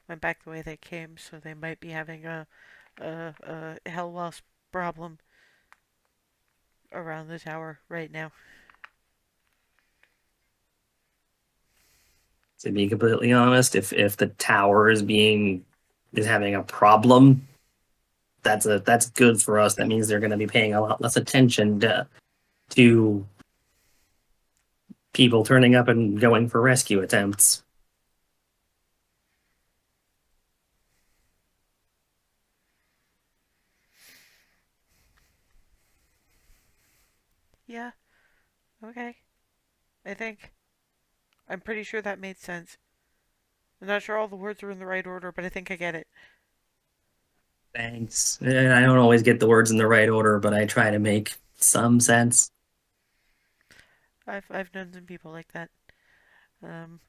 went back the way they came, so they might be having a Hell Wasp problem around the tower right now. To be completely honest, if the tower is having a problem, that's good for us. That means they're going to be paying a lot less attention to people turning up and going for rescue attempts. Yeah, okay. I think. I'm pretty sure that made sense. I'm not sure all the words are in the right order, but I think I get it. Thanks. I don't always get the words in the right order, but I try to make some sense. I've known some people like that. Um,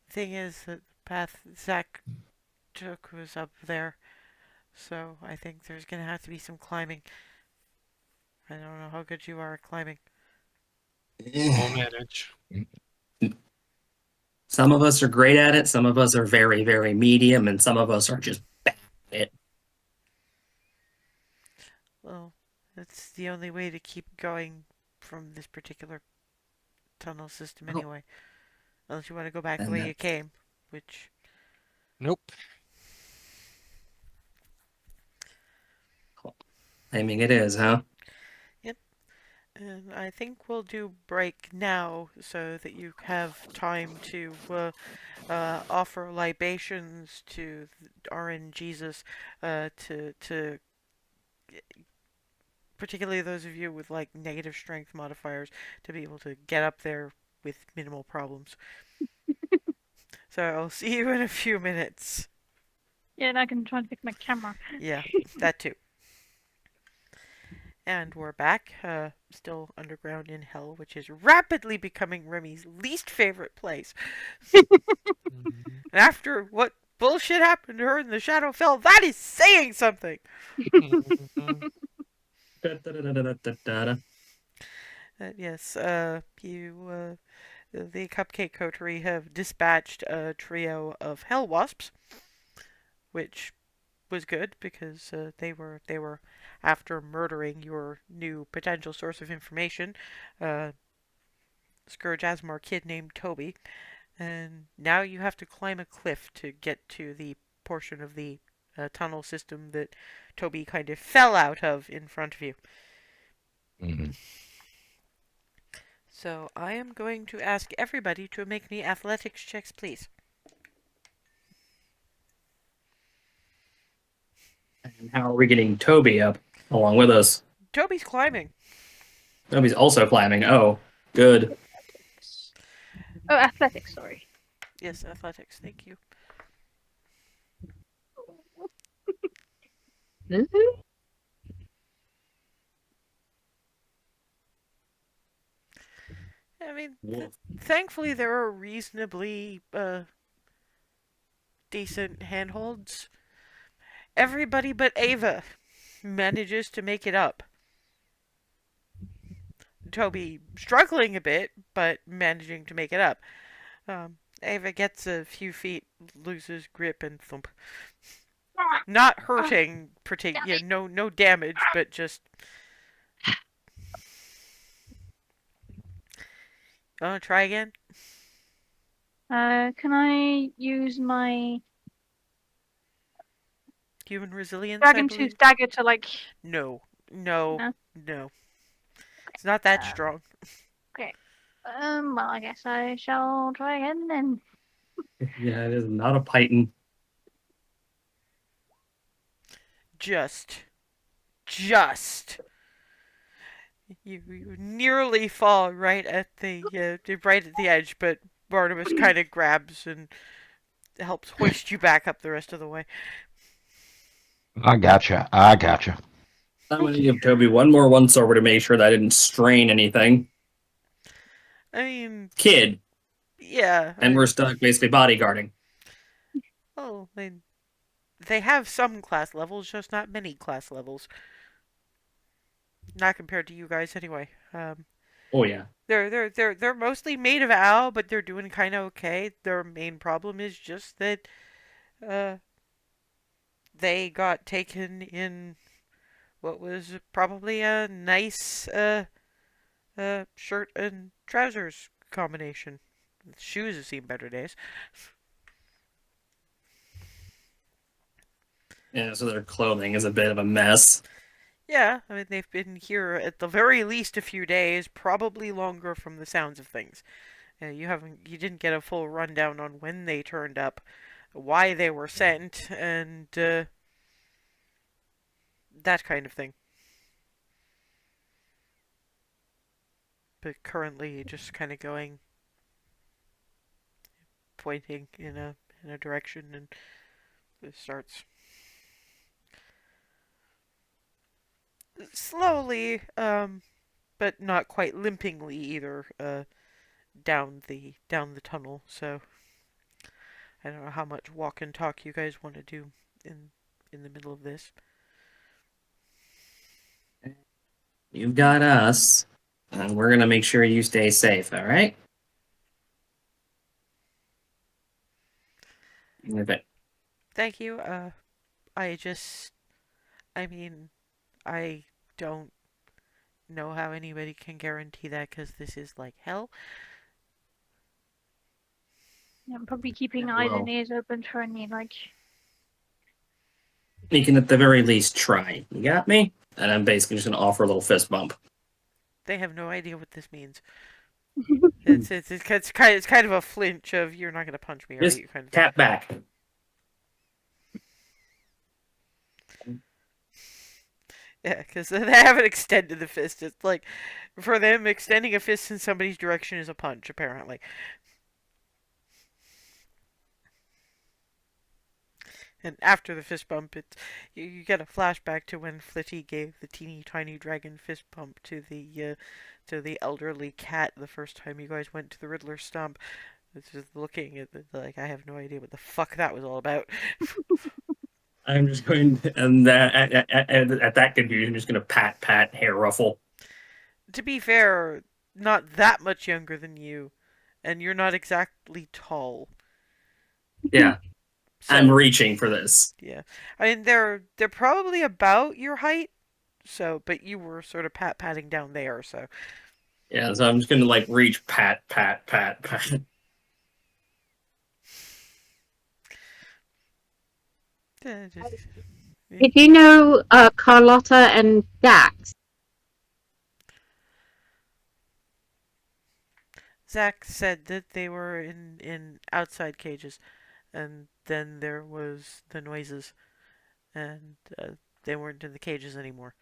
thing is that the path Zach took was up there, so I think there's gonna have to be some climbing. I don't know how good you are at climbing. We'll manage. Some of us are great at it, some of us are very, very medium, and some of us are just bad at it. Well, that's the only way to keep going from this particular tunnel system Oh, anyway. Unless you want to go back the and way you that's came, which, Nope. claiming it is, huh? yep. And I think we'll do break now so that you have time to offer libations to RN Jesus, to particularly those of you with like negative strength modifiers to be able to get up there with minimal problems. So I'll see you in a few minutes. Yeah, and I can try and fix my camera. Yeah, that too. And we're back, still underground in hell, which is rapidly becoming Remy's least favorite place. Mhm. And after what bullshit happened to her in the Shadowfell, that is saying something. Da-da-da-da-da-da-da. Yes, the Cupcake Coterie have dispatched a trio of Hell Wasps, which was good because they were after murdering your new potential source of information, uh, Scourge Asmar kid named Toby, and now you have to climb a cliff to get to the portion of the tunnel system that Toby kind of fell out of in front of you. Mhm. So I am going to ask everybody to make me athletics checks, please. And how are we getting Toby up along with us? Toby's climbing. Toby's also climbing. Oh, good. Oh, athletics, sorry. Yes, athletics. Thank you. I mean, thankfully there are reasonably decent handholds. Everybody but Ava manages to make it up. Toby struggling a bit, but managing to make it up. Ava gets a few feet, loses grip, and thump. Not hurting, no damage, but just. Try again. Can I use my Human resilience, I Dragon Tooth believe. dagger to like? No, no, No. no. It's not that Uh, strong. Okay. Well, I guess I shall try again then. Yeah, it is not a python. Just. Just. You nearly fall right at the edge, but Barnabas kind of grabs and helps hoist you back up the rest of the way. I gotcha. I gotcha. I'm gonna give Toby one more once over to make sure that I didn't strain anything. I mean, Kid, yeah. and we're stuck basically bodyguarding. Oh, they have some class levels, just not many class levels. Not compared to you guys, anyway. Oh yeah. They're mostly made of owl, but they're doing kind of okay. Their main problem is just that uh, they got taken in what was probably a nice shirt and trousers combination. Shoes have seen better days. Yeah, so their clothing is a bit of a mess. Yeah, I mean they've been here at the very least a few days, probably longer from the sounds of things. You didn't get a full rundown on when they turned up, why they were sent, and that kind of thing. But currently, just kind of going, pointing in a direction, and it starts slowly, but not quite limpingly either, down the tunnel. So I don't know how much walk and talk you guys want to do in in the middle of this. You've got us, and we're gonna make sure you stay safe. All right? Okay. Thank you. I just, I mean, I don't know how anybody can guarantee that because this is like hell. Yeah, I'm probably keeping eyes and Well, ears open for any we can at the very least try. You got me? And I'm basically just gonna offer a little fist bump. They have no idea what this means. Hmm. It's kind of a flinch of you're not gonna punch me, are Just you? Kind of thing. tap back. Yeah, because they haven't extended the fist. It's like for them, extending a fist in somebody's direction is a punch, apparently. And after the fist bump, you get a flashback to when Flitty gave the teeny tiny dragon fist bump to the elderly cat the first time you guys went to the Riddler stump. It's just looking at it like I have no idea what the fuck that was all about. I'm just going to, and at that confusion, I'm just gonna pat hair ruffle. To be fair, not that much younger than you, and you're not exactly tall. Yeah, I'm So reaching for this. yeah, I mean they're probably about your height. So, but you were sort of patting down there. So Yeah, so I'm just gonna like reach pat. Did you know Carlotta and Dax? Zach said that they were in outside cages, and then there was the noises, and they weren't in the cages anymore.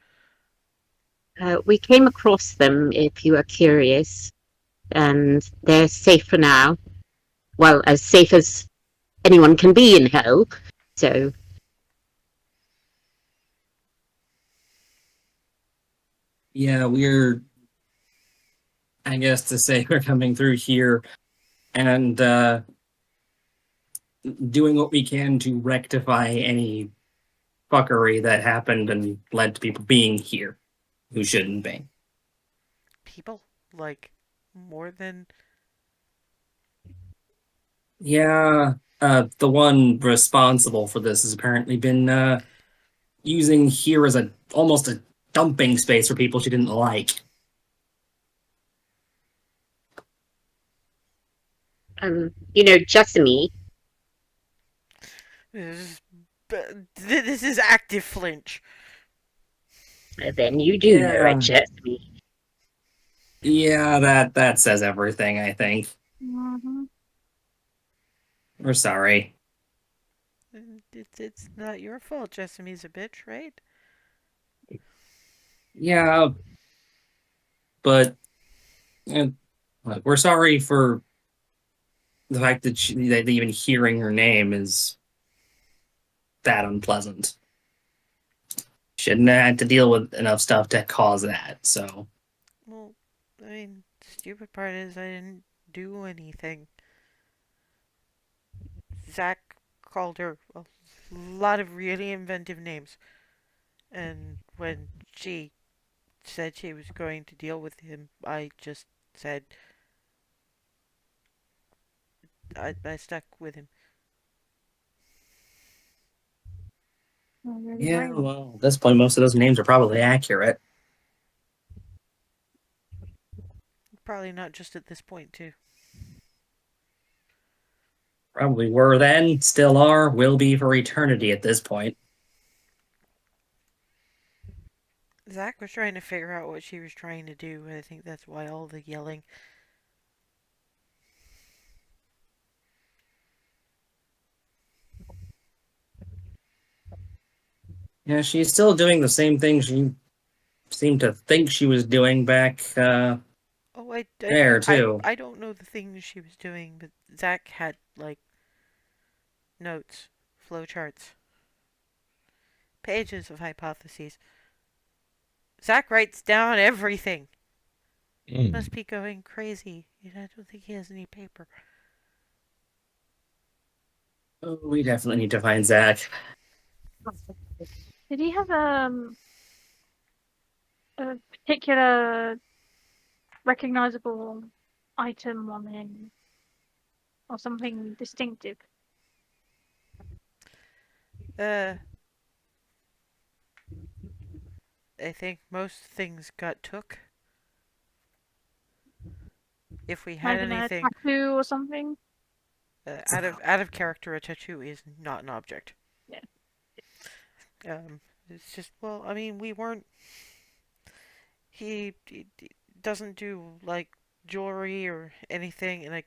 We came across them, if you are curious, and they're safe for now. Well, as safe as anyone can be in hell. So, Yeah, I guess to say we're coming through here and doing what we can to rectify any fuckery that happened and led to people being here who shouldn't be. People like more than Yeah, the one responsible for this has apparently been using here as a almost a dumping space for people she didn't like. just me. this is active flinch. Then you do know Yeah. it, just me. Yeah, that says everything, I think. Mm-hmm. We're sorry. It's not your fault. Jessamy's a bitch, right? Yeah, but look, we're sorry for the fact that even hearing her name is that unpleasant. Shouldn't have had to deal with enough stuff to cause that. So Well, I mean, stupid part is I didn't do anything. Zach called her a lot of really inventive names, and when she said she was going to deal with him, I just said I stuck with him. I really yeah, blame him. well, at this point, most of those names are probably accurate. Probably not just at this point, too. Probably were then, still are, will be for eternity at this point. Zach was trying to figure out what she was trying to do, and I think that's why all the yelling. Yeah, she's still doing the same thing she seemed to think she was doing back Oh, there too. I don't know the things she was doing, but Zach had, like, notes, flowcharts, pages of hypotheses. Zach writes down everything. Must be going crazy. I don't think he has any paper. Oh, we definitely need to find Zach. Did he have a particular recognizable item on him or something distinctive? Uh, I think most things got took. If we had Maybe like a anything tattoo or something? out of character, a tattoo is not an object. Yeah. It's just well, I mean, we weren't. He doesn't do like jewelry or anything, and I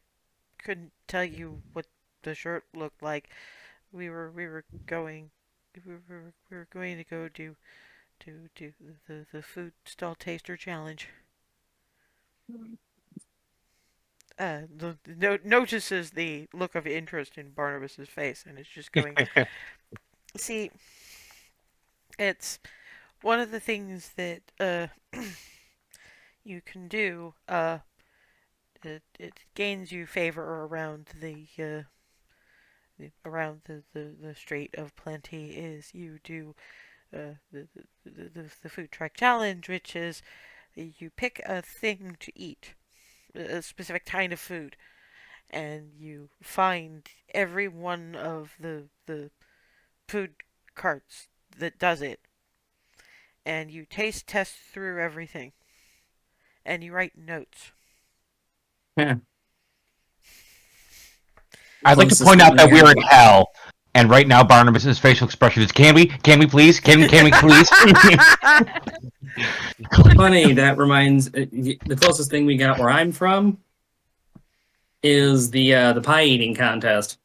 couldn't tell you what the shirt looked like. We were going. We were going to go do the food stall taster challenge. Mm. Notices the look of interest in Barnabas's face, and it's just going. See, it's one of the things that you can do. It gains you favor around the Strait of Plenty. Is you do the food truck challenge, which is you pick a thing to eat, a specific kind of food, and you find every one of the food carts that does it, and you taste test through everything, and you write notes. Yeah, I'd like to closest point thing out we that we're got. in hell, and right now Barnabas's facial expression is, "Can we? Can we please? Can we please?" Funny, that reminds the closest thing we got where I'm from is the pie eating contest.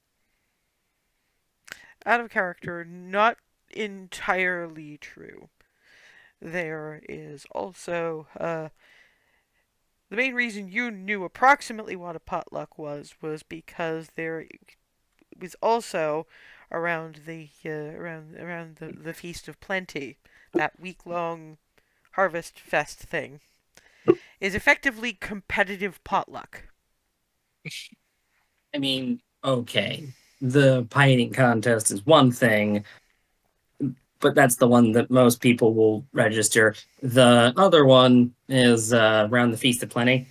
Out of character, not entirely true. There is also the main reason you knew approximately what a potluck was because there was also around the Feast of Plenty, that week long harvest fest thing, is effectively competitive potluck. I mean, okay, the pie eating contest is one thing, but that's the one that most people will register. The other one is around the Feast of Plenty.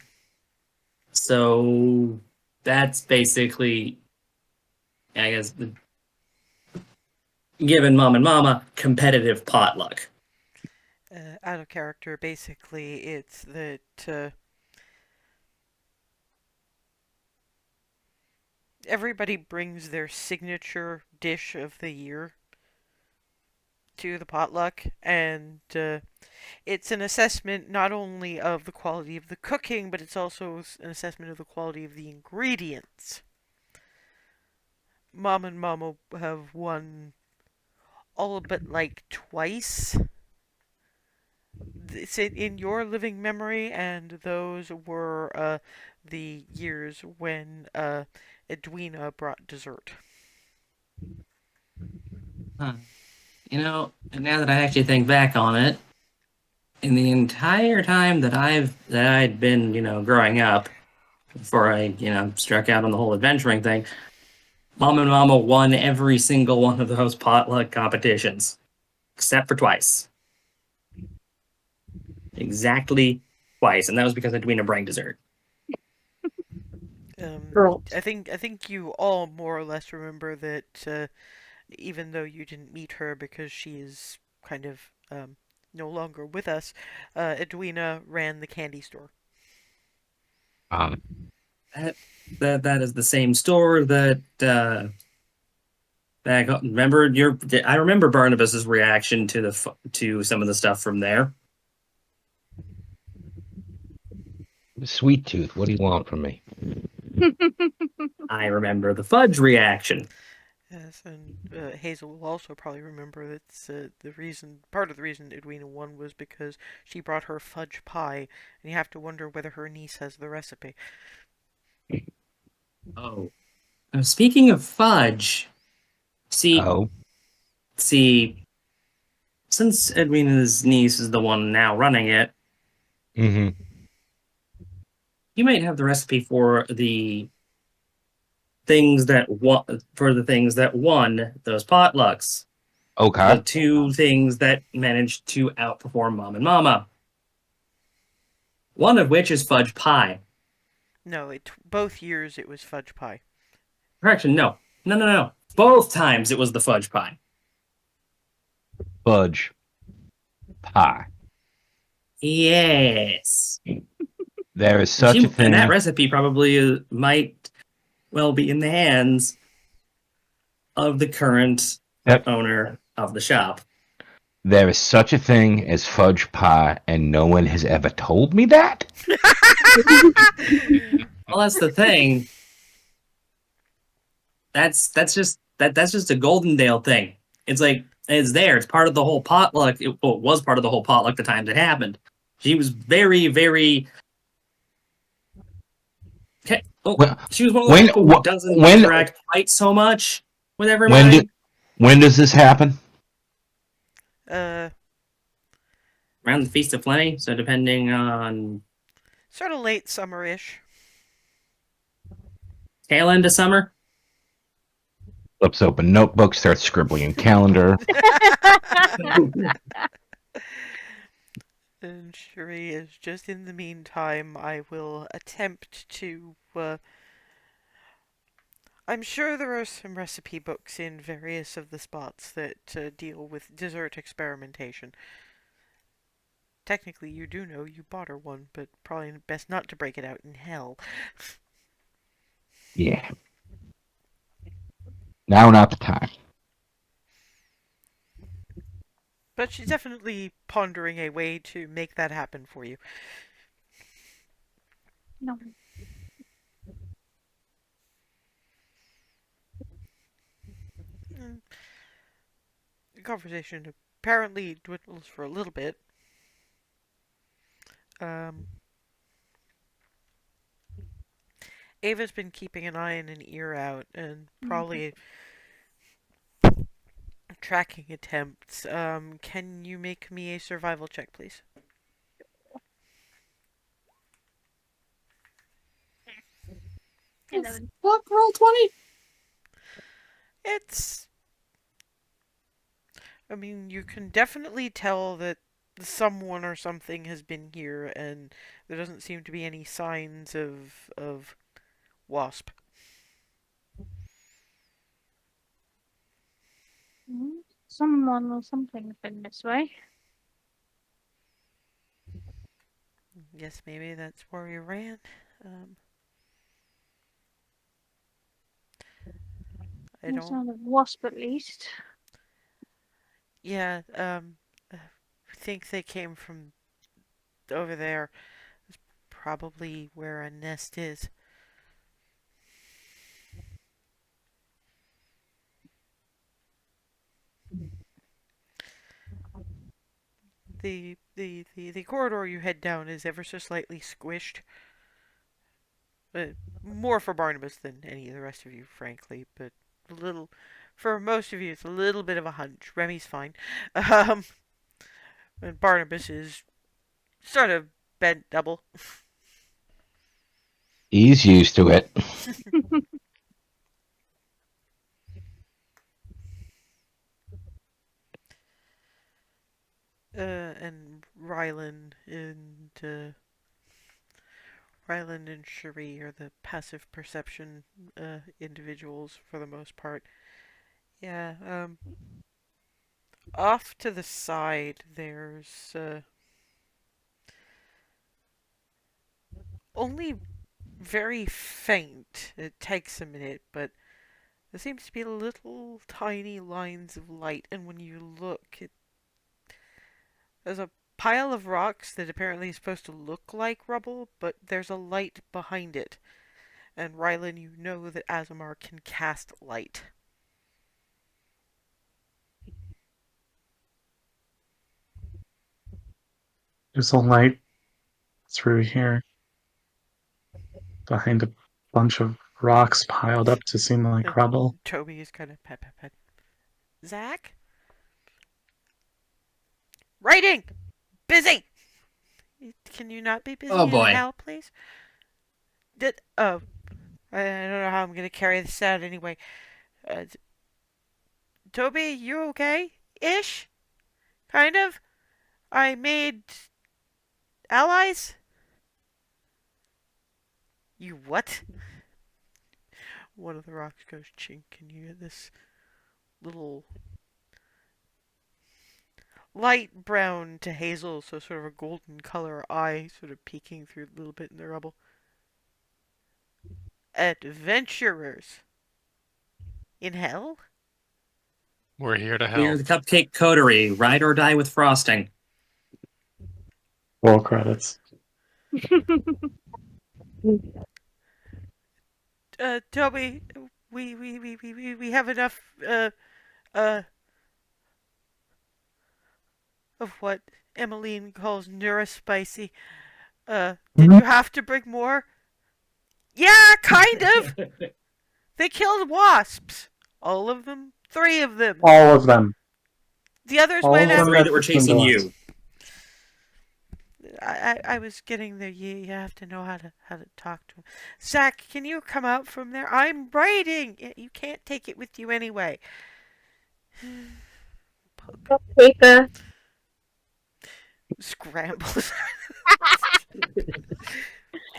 So that's basically, I guess, given mom and mama competitive potluck. Out of character, basically, it's that everybody brings their signature dish of the year to the potluck, and it's an assessment not only of the quality of the cooking, but it's also an assessment of the quality of the ingredients. Mom and Mama have won all but like twice. It's in your living memory, and those were the years when Edwina brought dessert. Huh. Now that I actually think back on it, in the entire time that I'd been, growing up, before I, struck out on the whole adventuring thing, Mom and Mama won every single one of those potluck competitions, except for twice. Exactly twice, and that was because Edwina brought dessert. Girl. I think you all more or less remember that even though you didn't meet her because she is kind of no longer with us, Edwina ran the candy store. Um, That is the same store I remember Barnabas's reaction to some of the stuff from there. Sweet tooth, what do you want from me? I remember the fudge reaction. Yes, and Hazel will also probably remember that part of the reason Edwina won was because she brought her fudge pie, and you have to wonder whether her niece has the recipe. Oh, speaking of fudge, see, Oh. see, since Edwina's niece is the one now running it, Mm-hmm. you might have the recipe for the things that won those potlucks. Okay. The two things that managed to outperform Mom and Mama. One of which is fudge pie. No, both years it was fudge pie. Correction, no. No. Both times it was the fudge pie. Fudge pie. Yes. There is such a thing. And that recipe probably might well be in the hands of the current owner of the shop. There is such a thing as fudge pie, and no one has ever told me that? Well, that's the thing. That's just a Goldendale thing. It's like it's there. It's part of the whole potluck. It was part of the whole potluck the times it happened. She was very, very. Okay. Oh, she was one of those people who doesn't interact quite so much with everybody. When does this happen? Around the Feast of Plenty, so depending on sort of late summer-ish. Tail end of summer. Flips open notebook, starts scribbling calendar. And Cherie is just in the meantime. I will attempt to. I'm sure there are some recipe books in various of the spots that deal with dessert experimentation. Technically, you do know you bought her one, but probably best not to break it out in hell. Yeah. Now not the time. But she's definitely pondering a way to make that happen for you. No. The conversation apparently dwindles for a little bit. Ava's been keeping an eye and an ear out, and probably tracking attempts. Can you make me a survival check, please? What? Roll 20? I mean, you can definitely tell that someone or something has been here, and there doesn't seem to be any signs of Wasp. Someone or something has been this way. Yes, maybe that's where we ran. I No don't. sound of wasp, at least. Yeah, I think they came from over there. It's probably where a nest is. The corridor you head down is ever so slightly squished. Uh, More for Barnabas than any of the rest of you, frankly, but a little for most of you it's a little bit of a hunch. Remy's fine. Um, and Barnabas is sort of bent double. He's used to it. And Ryland and Cherie are the passive perception individuals for the most part. Yeah, off to the side there's only very faint. It takes a minute, but there seems to be little tiny lines of light, and when you look, there's a pile of rocks that apparently is supposed to look like rubble, but there's a light behind it. And Rylan, you know that Azamar can cast light. There's a light through here behind a bunch of rocks piled up to seem like rubble. Toby is kind of pet. Zach? Writing! Busy! Can you not be busy Oh in boy. hell, please? Oh, I don't know how I'm gonna carry this out anyway. Uh, Toby, you okay? Ish? Kind of? I made allies? You what? One of the rocks goes chink, and you get this little light brown to hazel, so sort of a golden color eye sort of peeking through a little bit in the rubble. Adventurers? In hell? We're here to We're help. the Cupcake Coterie, ride or die with frosting. Roll credits. Toby, we have enough, uh, of what Emmeline calls neurospicy. Did you have to bring more? Yeah, kind of! They killed wasps! All of them? 3 of them! All of them. The others All went of All them three after... that were chasing you. I was getting there. You have to know how to talk to him. Zach, can you come out from there? I'm writing! You can't take it with you anyway. Paper. Scrambles.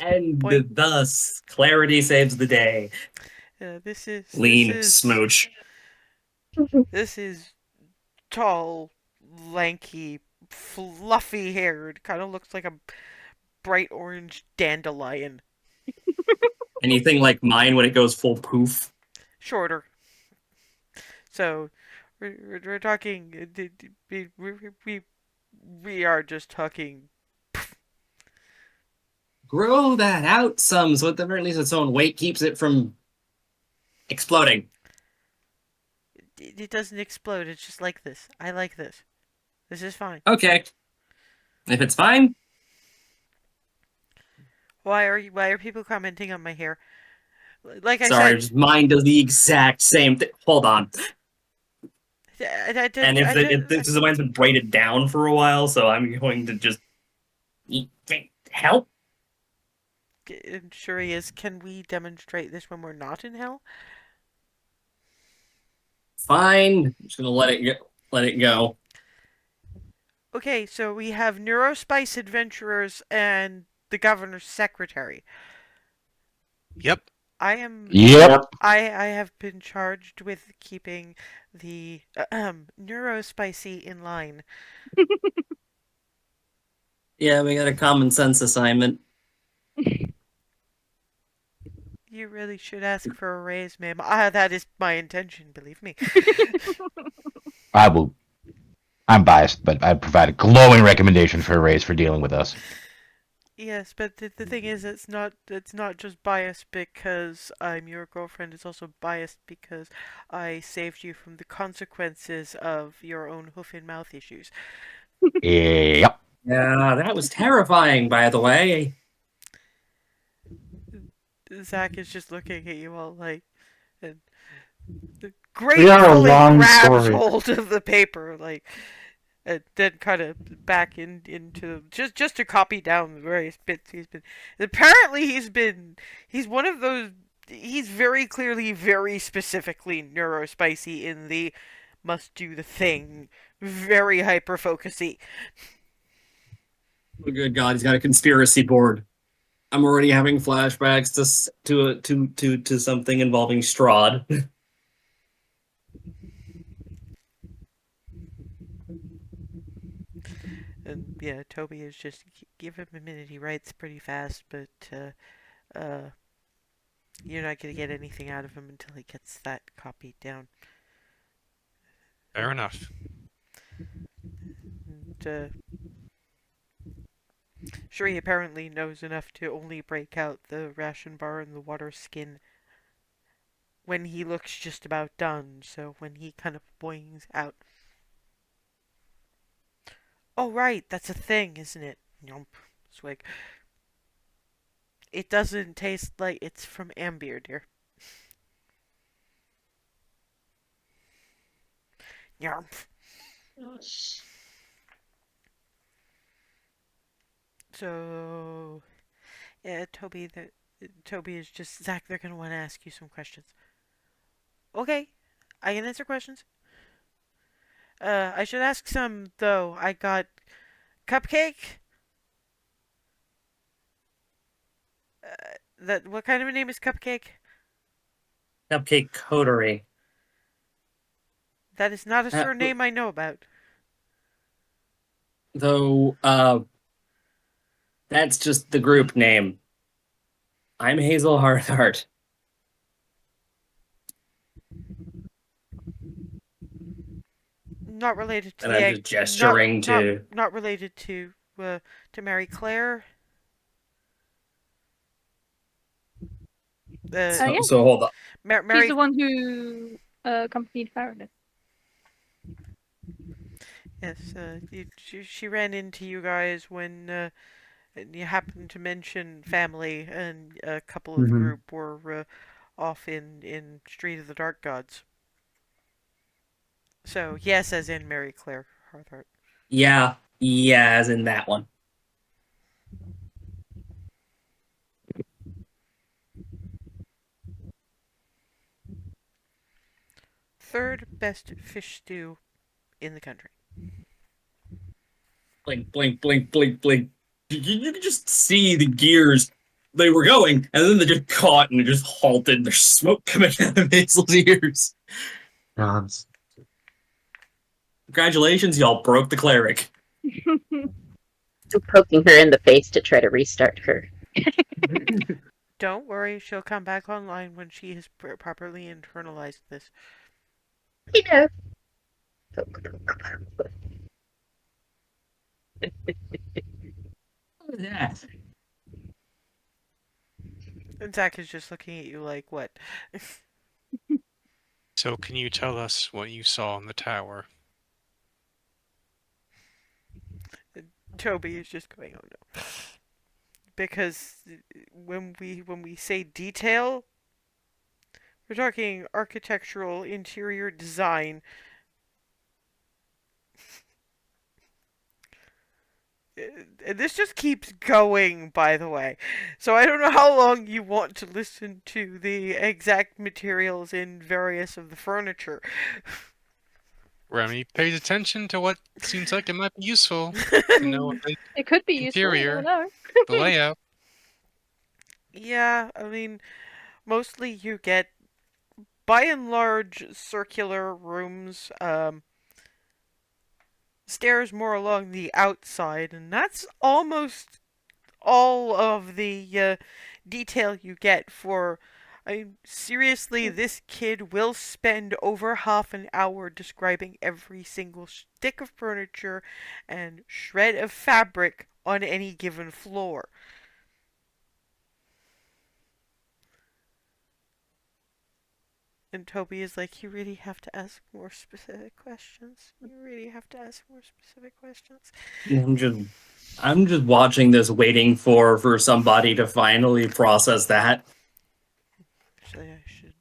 And Point. thus, clarity saves the day. This is Lean smooch. This is tall, lanky, fluffy haired. Kind of looks like a bright orange dandelion. Anything like mine when it goes full poof. Shorter. So we're talking. We are just talking. Grow that out some, so at the very least its own weight keeps it from exploding. It doesn't explode. It's just like this. I like this. This is fine. Okay. If it's fine, Why are people commenting on my hair? Like I sorry, said, just mine does the exact same thing. Hold on. And if this is mine's been braided down for a while, so I'm going to just help. I'm sure he is. Can we demonstrate this when we're not in hell? Fine. I'm just gonna let it go. Okay, so we have Neurospice Adventurers and the Governor's Secretary. Yep. I am. Yep. I have been charged with keeping the Neurospicy in line. Yeah, we got a common sense assignment. You really should ask for a raise, ma'am. That is my intention, believe me. I will I'm biased, but I provide a glowing recommendation for a raise for dealing with us. Yes, but the thing is, it's not just biased because I'm your girlfriend. It's also biased because I saved you from the consequences of your own hoof and mouth issues. Yep. Yeah, that was terrifying, by the way. Zach is just looking at you all like, and We are a gratefully long grabs story. hold of the paper, like, and then kind of back into just to copy down the various bits he's been. Apparently, he's one of those. He's very clearly, very specifically neurospicy in the must do the thing, very hyper focusy. Oh, good God, he's got a conspiracy board. I'm already having flashbacks to something involving Strahd. And yeah, Toby is just give him a minute. He writes pretty fast, but uh, you're not gonna get anything out of him until he gets that copied down. Fair enough. And sure, he apparently knows enough to only break out the ration bar and the water skin when he looks just about done. So when he kind of boings out, oh right, that's a thing, isn't it? Yump, swig. It doesn't taste like it's from Ambeer, dear. Yump. So yeah, Toby is just Zach. They're gonna want to ask you some questions. Okay, I can answer questions. I should ask some though. I got Cupcake. That what kind of a name is Cupcake? Cupcake Coterie. That is not a Uh, surname I know about. though, that's just the group name. I'm Hazel Harthart. Not related to And the I'm egg. just gesturing to. Not related to Mary Claire. Yeah. So hold on. She's Mary. the one who accompanied Farragut. Yes. She ran into you guys when you happened to mention family, and a couple of the Mhm. group were off in Street of the Dark Gods. So yes, as in Mary Claire Harthart. Yeah, as in that one. Third best fish stew in the country. Blink, blink, blink, blink, blink. You could just see the gears. They were going, and then they just caught and just halted. There's smoke coming out of Hazel's ears. Gods. Congratulations, y'all broke the cleric. I'm poking her in the face to try to restart her. Don't worry, she'll come back online when she has properly internalized this. You know. Poke, poke, poke. What is that? And Zach is just looking at you like, what? So can you tell us what you saw in the tower? Toby is just going, oh no. Because when we say detail, we're talking architectural interior design. And this just keeps going, by the way. So I don't know how long you want to listen to the exact materials in various of the furniture. Remy pays attention to what seems like it might be useful to know the It could be useful. I interior, don't know. the layout. Yeah, I mean, mostly you get, by and large, circular rooms. Stairs more along the outside, and that's almost all of the detail you get for Seriously, this kid will spend over half an hour describing every single stick of furniture and shred of fabric on any given floor. And Toby is like, you really have to ask more specific questions. You really have to ask more specific questions. I'm just I'm just watching this, waiting for somebody to finally process that. Actually, I should.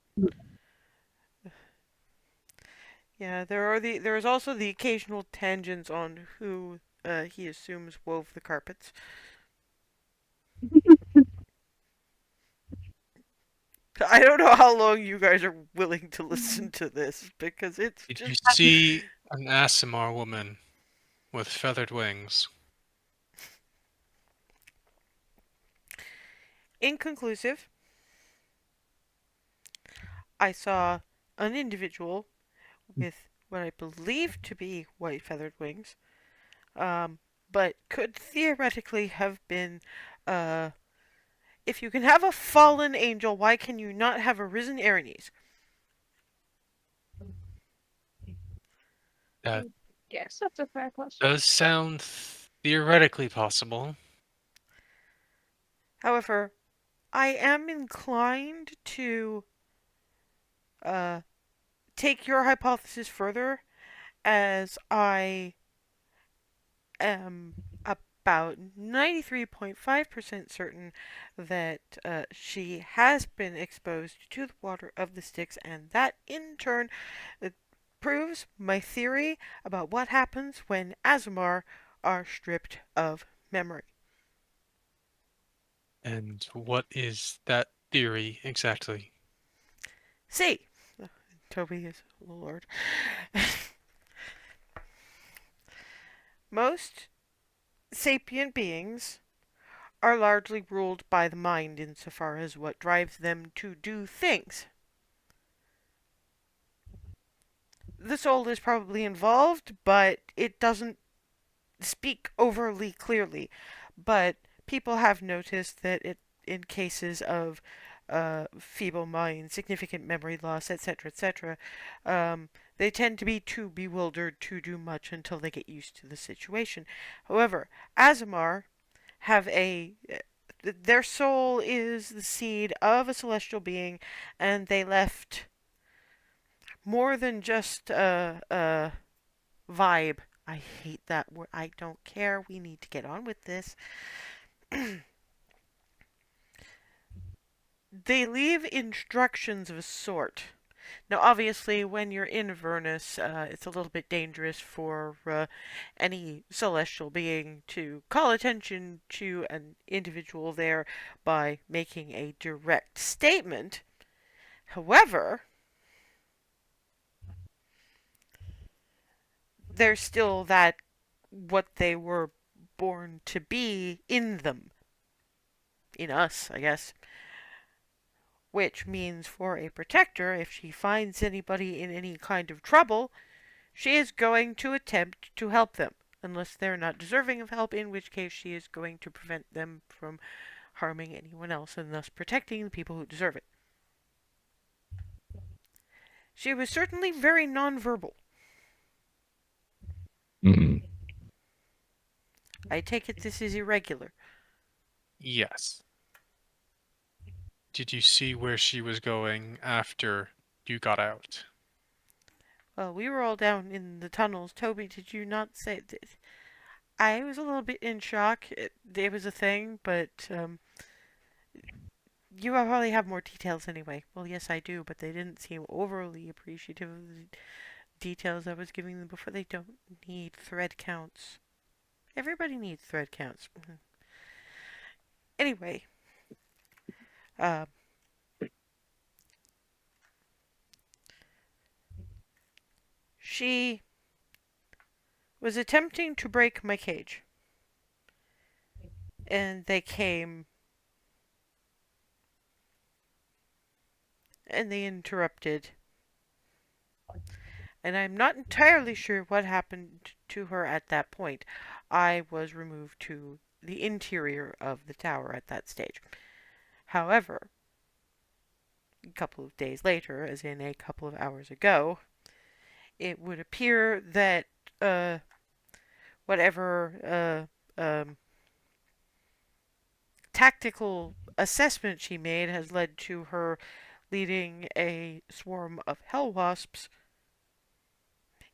Yeah, there is also the occasional tangents on who he assumes wove the carpets. I don't know how long you guys are willing to listen to this because it's Did you just see an Aasimar woman with feathered wings? inconclusive. I saw an individual with what I believe to be white feathered wings, um, but could theoretically have been. If you can have a fallen angel, why can you not have a risen Erinyes? That Yes, that's a fair question. does sound theoretically possible. However, I am inclined to uh, take your hypothesis further, as I am about 93.5% certain that she has been exposed to the water of the Styx, and that in turn proves my theory about what happens when Azumar are stripped of memory. And what is that theory exactly? See, Toby is the Lord. Most sapient beings are largely ruled by the mind insofar as what drives them to do things. The soul is probably involved, but it doesn't speak overly clearly. But people have noticed that in cases of feeble mind, significant memory loss, etc., they tend to be too bewildered to do much until they get used to the situation. However, Azamar have their soul is the seed of a celestial being, and they left more than just a vibe. I hate that word. I don't care. We need to get on with this. They leave instructions of a sort. Now, obviously, when you're in Avernus, it's a little bit dangerous for any celestial being to call attention to an individual there by making a direct statement. However, there's still that what they were born to be in them. In us, I guess. Which means for a protector, if she finds anybody in any kind of trouble, she is going to attempt to help them, unless they're not deserving of help, in which case she is going to prevent them from harming anyone else and thus protecting the people who deserve it. She was certainly very nonverbal. Mm. I take it this is irregular. Yes. Did you see where she was going after you got out? Well, we were all down in the tunnels. Toby, did you not say that? I was a little bit in shock. It was a thing, but you probably have more details anyway. Well, yes, I do, but they didn't seem overly appreciative of the details I was giving them before. They don't need thread counts. Everybody needs thread counts. Anyway, uh, she was attempting to break my cage, and they came and they interrupted. And I'm not entirely sure what happened to her at that point. I was removed to the interior of the tower at that stage. However, a couple of days later, as in a couple of hours ago, it would appear that whatever tactical assessment she made has led to her leading a swarm of Hell Wasps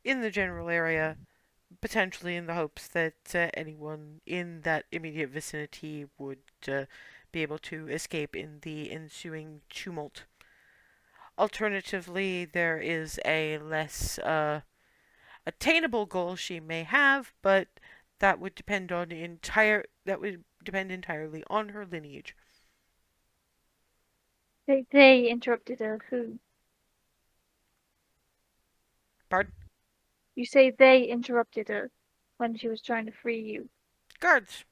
in the general area, potentially in the hopes that anyone in that immediate vicinity would be able to escape in the ensuing tumult. Alternatively, there is a less attainable goal she may have, but that would depend entirely on her lineage. They interrupted her. Who? Pardon? You say they interrupted her when she was trying to free you. Guards.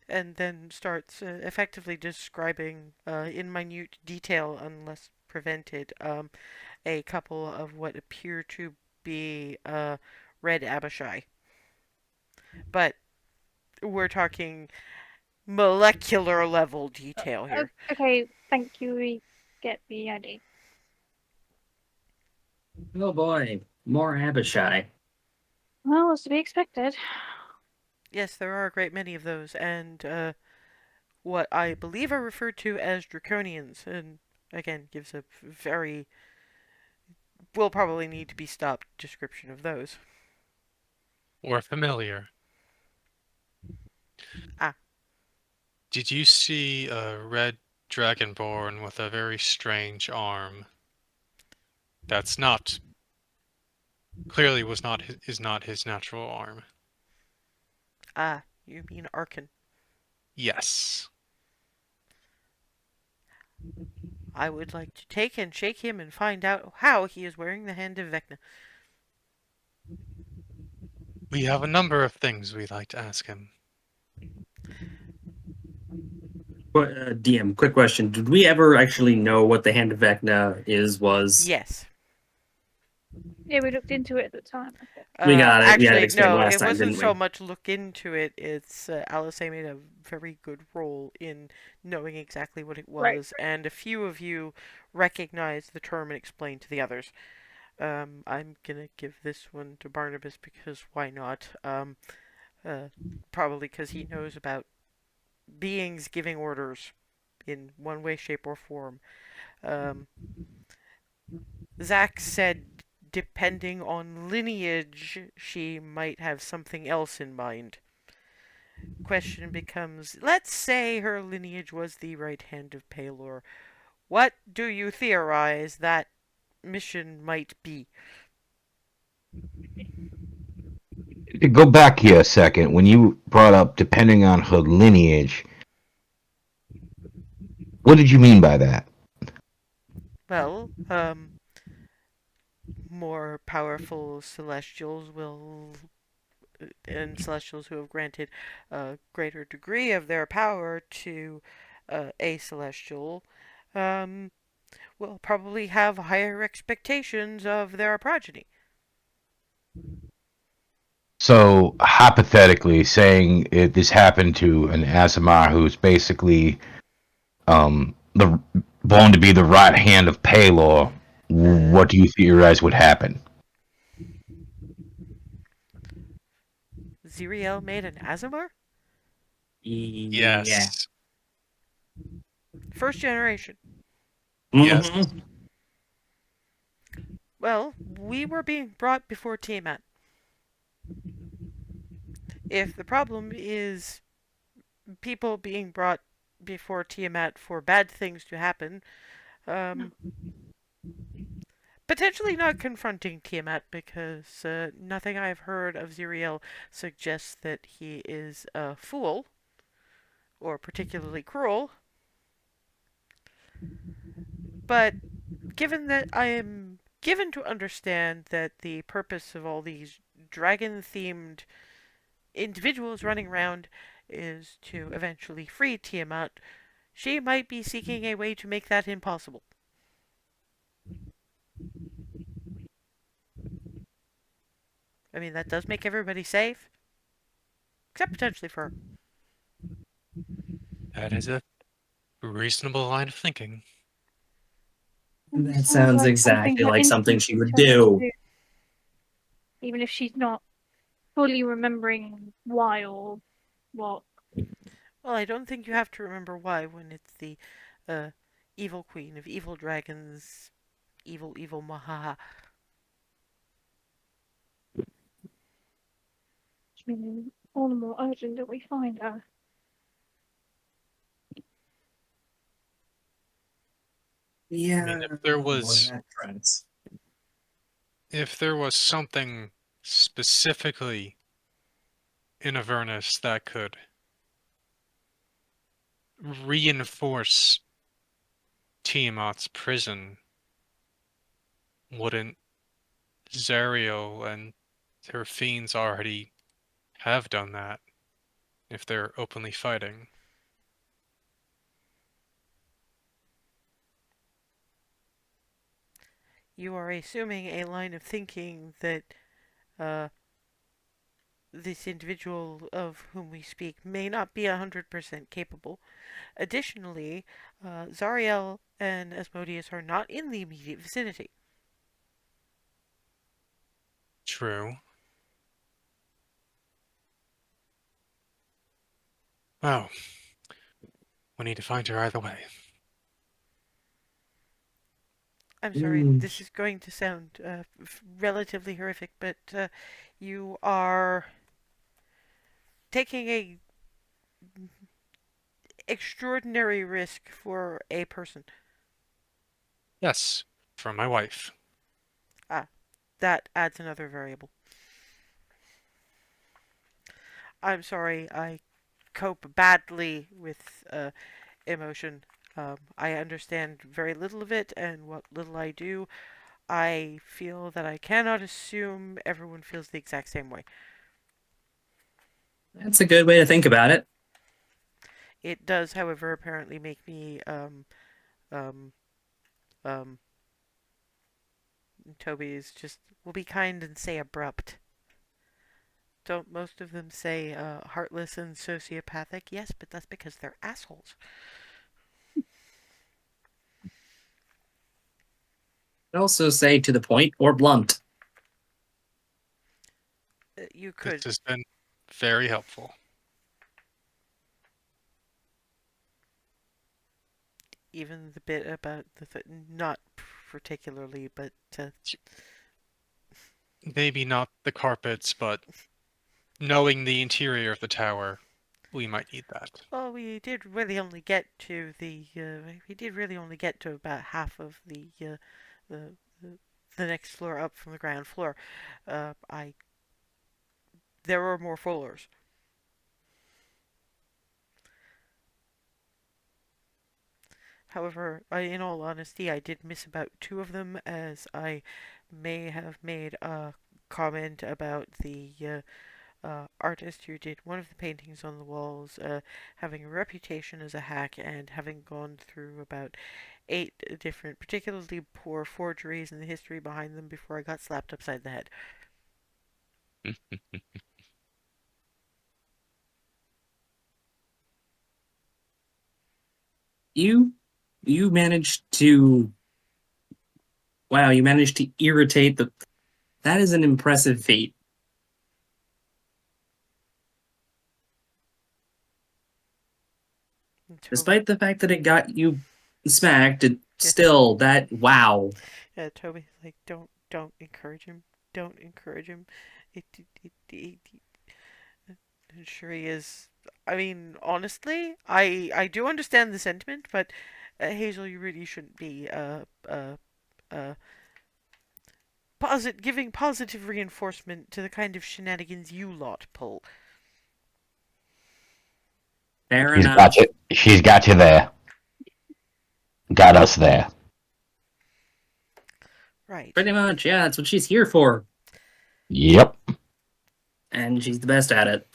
And then starts effectively describing in minute detail, unless prevented, a couple of what appear to be red Abishai. But we're talking molecular level detail here. Okay, thank you. We get the idea. Oh boy, more Abishai. Well, was to be expected. Yes, there are a great many of those, and what I believe are referred to as draconians, and again gives a very will probably need to be stopped description of those. Or familiar. Ah. Did you see a red dragonborn with a very strange arm? That's not clearly is not his natural arm. Ah, you mean Arkan. Yes. I would like to take and shake him and find out how he is wearing the hand of Vecna. We have a number of things we'd like to ask him. DM, quick question. Did we ever actually know what the Hand of Vecna was? Yes. Yeah, we looked into it at the time. I think. We got it. Actually, We had it explained no, last it time, wasn't didn't so we? much look into it. It's Alice made a very good role in knowing exactly what it was, Right. and a few of you recognized the term and explained to the others. I'm gonna give this one to Barnabas because why not? Probably because he knows about beings giving orders in one way, shape, or form. Zach said depending on lineage, she might have something else in mind. Question becomes, let's say her lineage was the right hand of Palor. What do you theorize that mission might be? To go back here a second, when you brought up depending on her lineage, what did you mean by that? Well, more powerful celestials will and celestials who have granted a greater degree of their power to a celestial will probably have higher expectations of their progeny. So, hypothetically, saying this happened to an Asimar who's basically the born to be the right hand of Palor, what do you theorize would happen? Zariel made an Azamar? Yeah. Yes. First generation. Yes. Mhm. Well, we were being brought before Tiamat. If the problem is people being brought before Tiamat for bad things to happen, potentially not confronting Tiamat because nothing I've heard of Zariel suggests that he is a fool or particularly cruel. But given that I am given to understand that the purpose of all these dragon-themed individuals running around is to eventually free Tiamat, she might be seeking a way to make that impossible. I mean, that does make everybody safe, except potentially for her. That is a reasonable line of thinking. That sounds like exactly her like something instincts she would would tell her to do. even if she's not fully remembering why or what. Well, I don't think you have to remember why when it's the uh, evil queen of evil dragons, evil, evil Mahaha. Which means all the more urgent that we find her. Yeah. I mean, if there was something specifically in Avernus that could reinforce Tiamat's prison, wouldn't Zariel and her fiends already have done that if they're openly fighting? You are assuming a line of thinking that uh, this individual of whom we speak may not be 100% capable. Additionally, Zariel and Asmodeus are not in the immediate vicinity. True. Oh, we need to find her either way. I'm sorry, this is going to sound relatively horrific, but you are taking a extraordinary risk for a person. Yes, from my wife. Ah, that adds another variable. I'm sorry, I cope badly with emotion. I understand very little of it, and what little I do, I feel that I cannot assume everyone feels the exact same way. That's a good way to think about it. It does, however, apparently make me um, um, Toby is just will be kind and say abrupt. Don't most of them say heartless and sociopathic? Yes, but that's because they're assholes. I'd also say to the point or blunt. You This could. has been very helpful. Even the bit about not particularly, but Maybe not the carpets, but knowing the interior of the tower, we might need that. well, we did really only get to about half of the, the the next floor up from the ground floor. I There were more floors. However, in all honesty, I did miss about two of them, as I may have made a comment about the artist who did one of the paintings on the walls having a reputation as a hack and having gone through about 8 different, particularly poor forgeries and the history behind them before I got slapped upside the head. You you managed to you managed to irritate the that is an impressive feat. Despite the fact that it got you smacked, it Yeah, still that wow. yeah, Toby's like, don't encourage him, don't encourage him. Sure he is. I mean, honestly, I do understand the sentiment, but Hazel, you really shouldn't be uh giving positive reinforcement to the kind of shenanigans you lot pull. Fair She's got enough. you. She's got you there. Got us there. Right. Pretty much, yeah, that's what she's here for. Yep. And she's the best at it.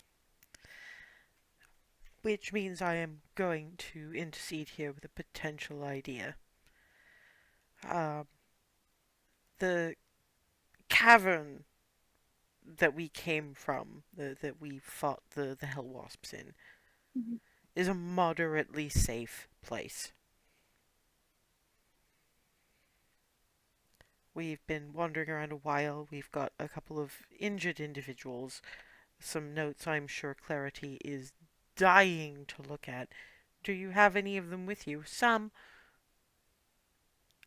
Which means I am going to intercede here with a potential idea. Um, the cavern that we came from, that we fought the Hell Wasps in, Mhm. is a moderately safe place. We've been wandering around a while. We've got a couple of injured individuals. Some notes I'm sure Clarity is dying to look at. Do you have any of them with you? Some.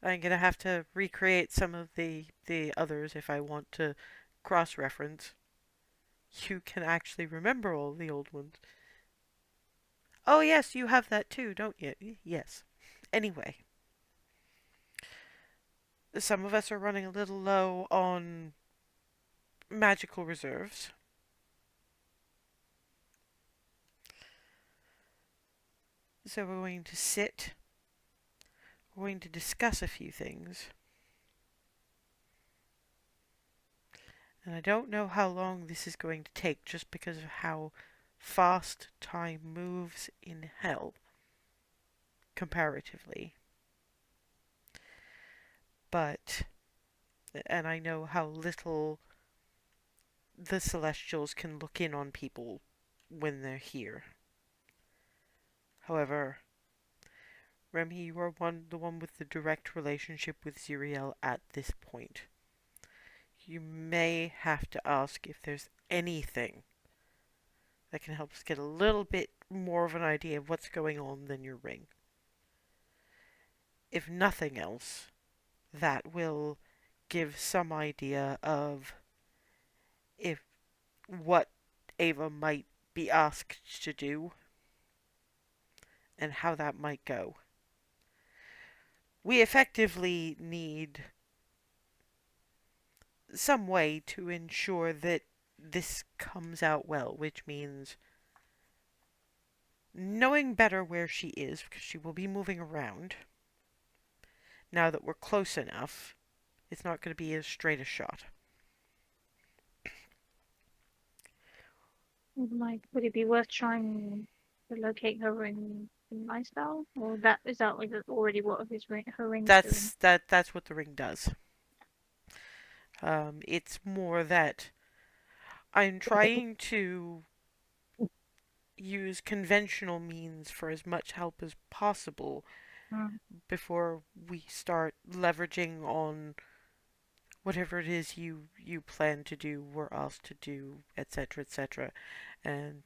I'm gonna have to recreate some of the others if I want to cross-reference. You can actually remember all the old ones. Oh yes, you have that too, don't you? Yes. Anyway, some of us are running a little low on magical reserves. So we're going to sit. We're going to discuss a few things. And I don't know how long this is going to take just because of how fast time moves in Hell, comparatively. But, and I know how little the Celestials can look in on people when they're here. However, Remy, you are the one with the direct relationship with Zariel at this point. You may have to ask if there's anything that can help us get a little bit more of an idea of what's going on than your ring. If nothing else, that will give some idea of if what Ava might be asked to do and how that might go. We effectively need some way to ensure that this comes out well, which means knowing better where she is, because she will be moving around. Now that we're close enough, it's not going to be as straight a shot. Would it be worth trying to locate her in my spell? Or is that like already what her ring's doing? That's what the ring does. It's more that I'm trying to use conventional means for as much help as possible before we start leveraging on whatever it is you plan to do, we're asked to do, etc., etc. And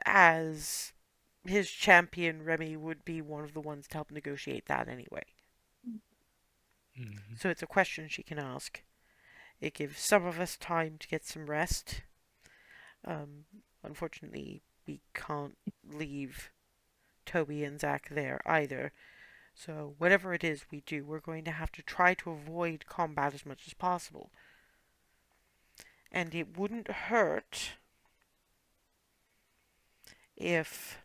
as his champion, Remy would be one of the ones to help negotiate that anyway. Mm-hmm. So it's a question she can ask. It gives some of us time to get some rest. Unfortunately, we can't leave Toby and Zach there either. So whatever it is we do, we're going to have to try to avoid combat as much as possible. And it wouldn't hurt if,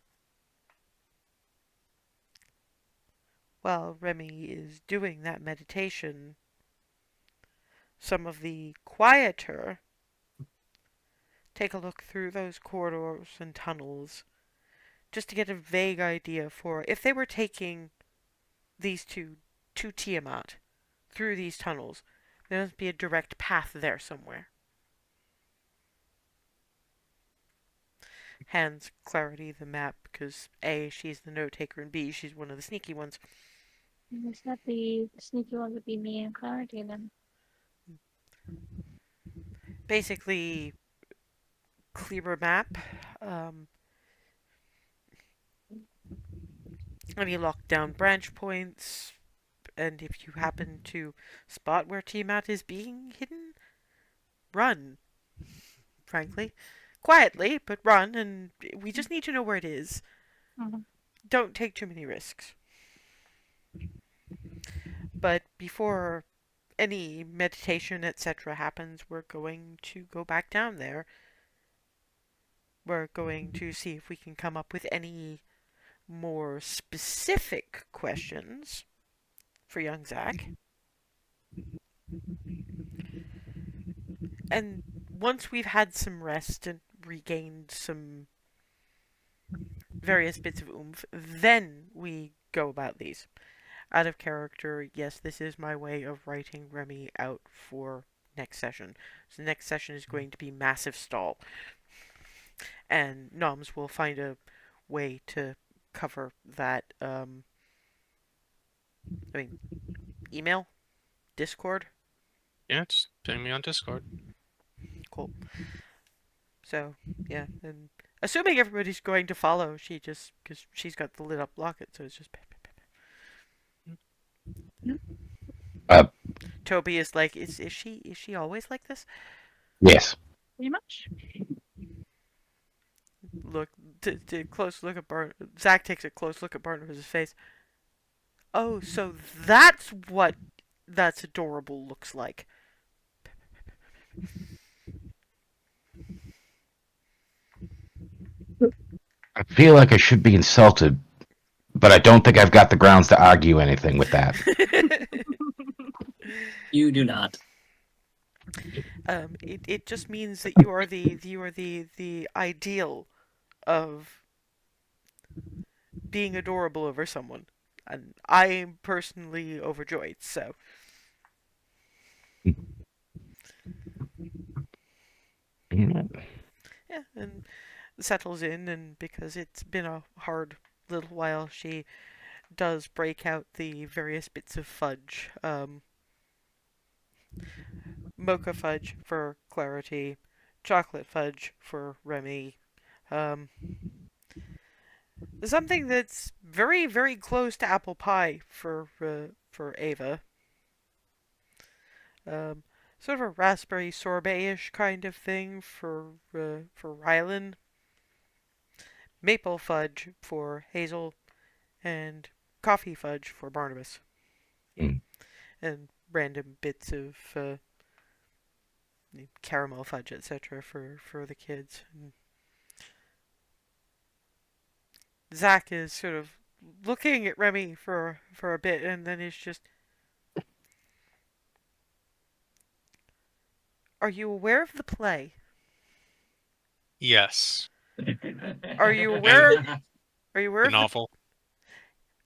while Remy is doing that meditation, some of the quieter take a look through those corridors and tunnels just to get a vague idea for if they were taking these two to Tiamat through these tunnels, there must be a direct path there somewhere. Hands Clarity the map because A, she's the note taker, and B, she's one of the sneaky ones. Is that the sneaky one would be me and Clarity then? Basically, clearer map. Any lockdown branch points, and if you happen to spot where Tiamat is being hidden, run. Frankly, quietly, but run, and we just need to know where it is. Don't take too many risks. But before any meditation, etc. happens, we're going to go back down there. We're going to see if we can come up with any more specific questions for young Zach. And once we've had some rest and regained some various bits of oomph, then we go about these. Out of character, yes, this is my way of writing Remy out for next session. So next session is going to be massive stall. And Noms will find a way to cover that, email? Discord? Yeah, just ping me on Discord. Cool. So, yeah, and assuming everybody's going to follow, because she's got the lit up locket, so it's just. Uh, Toby is like, is she always like this? yes. Pretty much. Look, to close look at Zach takes a close look at Barnabas' face. Oh, so that's what that's adorable looks like. I feel like I should be insulted, but I don't think I've got the grounds to argue anything with that. You do not. It just means that you are the ideal of being adorable over someone, and I am personally overjoyed. So. Yeah, and settles in, and because it's been a hard little while, she does break out the various bits of fudge. Mocha fudge for Clarity, chocolate fudge for Remy, um, something that's very, very close to apple pie for Ava. Sort of a raspberry sorbet-ish kind of thing for Rylan. Maple fudge for Hazel, and coffee fudge for Barnabas. Mm. And random bits of caramel fudge, etc. for the kids. And Zach is sort of looking at Remy for a bit, and then is just, "Are you aware of the play? Yes. Are you aware? Are you aware The of novel.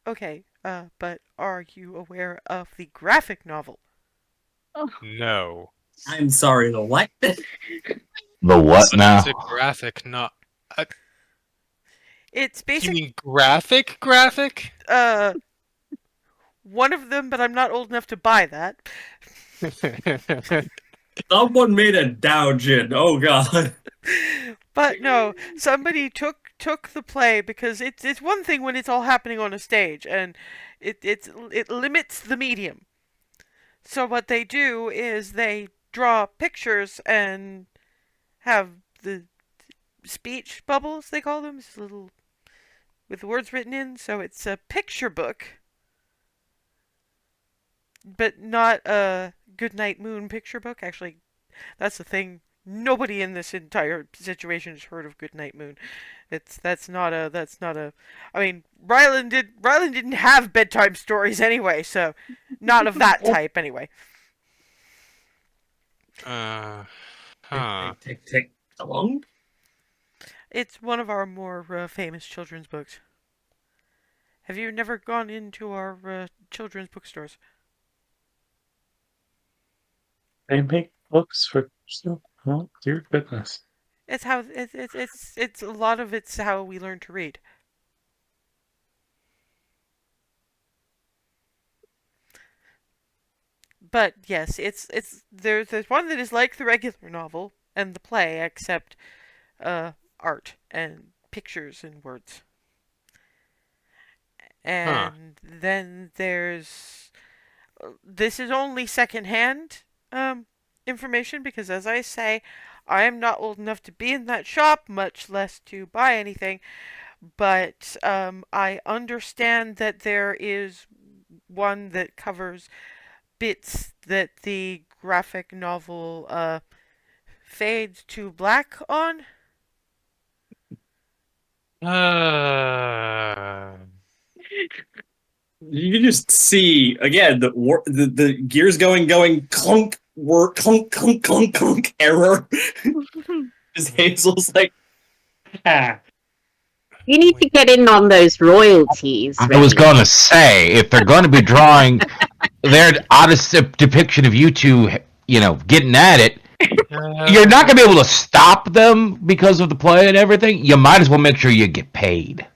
Okay, but are you aware of the graphic novel? No. I'm sorry, the what? The what But now? it's a graphic, not. It's You basic. mean graphic? Graphic? One of them, but I'm not old enough to buy that. Someone made a Doujin. Oh god. But no, somebody took the play, because it's one thing when it's all happening on a stage, and it limits the medium. So what they do is they draw pictures and have the speech bubbles, they call them, it's little with the words written in. So it's a picture book, but not a Goodnight Moon picture book. Actually, that's the thing. Nobody in this entire situation has heard of Goodnight Moon. That's not a. I mean, Ryland didn't have bedtime stories anyway, so not of that type anyway. Huh. Tick, tick, tick. Along? It's one of our more famous children's books. Have you never gone into our children's bookstores? They make books for children. Oh, dear goodness. It's how it's a lot of it's how we learn to read. But yes, there's one that is like the regular novel and the play, except art and pictures and words. And then there's this is only secondhand information, because, as I say, I am not old enough to be in that shop, much less to buy anything. But I understand that there is one that covers bits that the graphic novel fades to black on. You can just see again the gears going clunk, work clunk clunk clunk clunk error. As Hazel's like, ah. You need to get in on those royalties. I was Remy. gonna say, if they're gonna be drawing their honest depiction of you two, getting at it, you're not gonna be able to stop them because of the play and everything. You might as well make sure you get paid.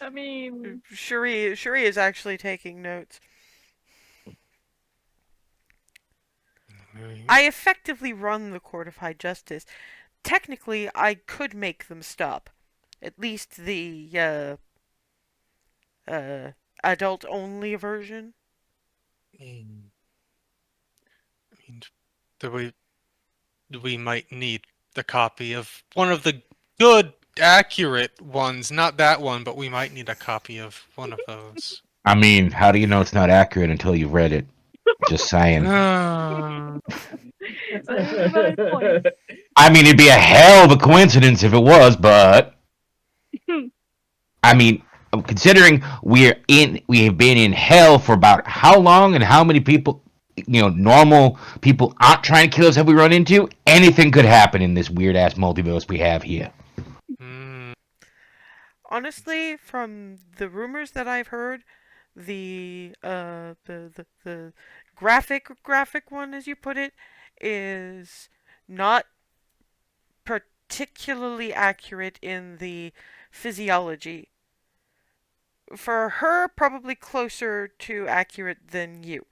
I mean, Shuri is actually taking notes. I effectively run the Court of High Justice. Technically, I could make them stop. At least the adult-only version. Mm, I mean, do we might need the copy of one of the good, accurate ones. Not that one, but we might need a copy of one of those. I mean, how do you know it's not accurate until you've read it? Just saying. Ah, That's a valid point. I mean, it'd be a hell of a coincidence if it was, but I mean, considering we have been in hell for about how long, and how many people, normal people aren't trying to kill us, have we run into? Anything could happen in this weird ass multiverse we have here. mm, Honestly, from the rumors that I've heard, the graphic one, as you put it, is not particularly accurate in the physiology. For her, probably closer to accurate than you.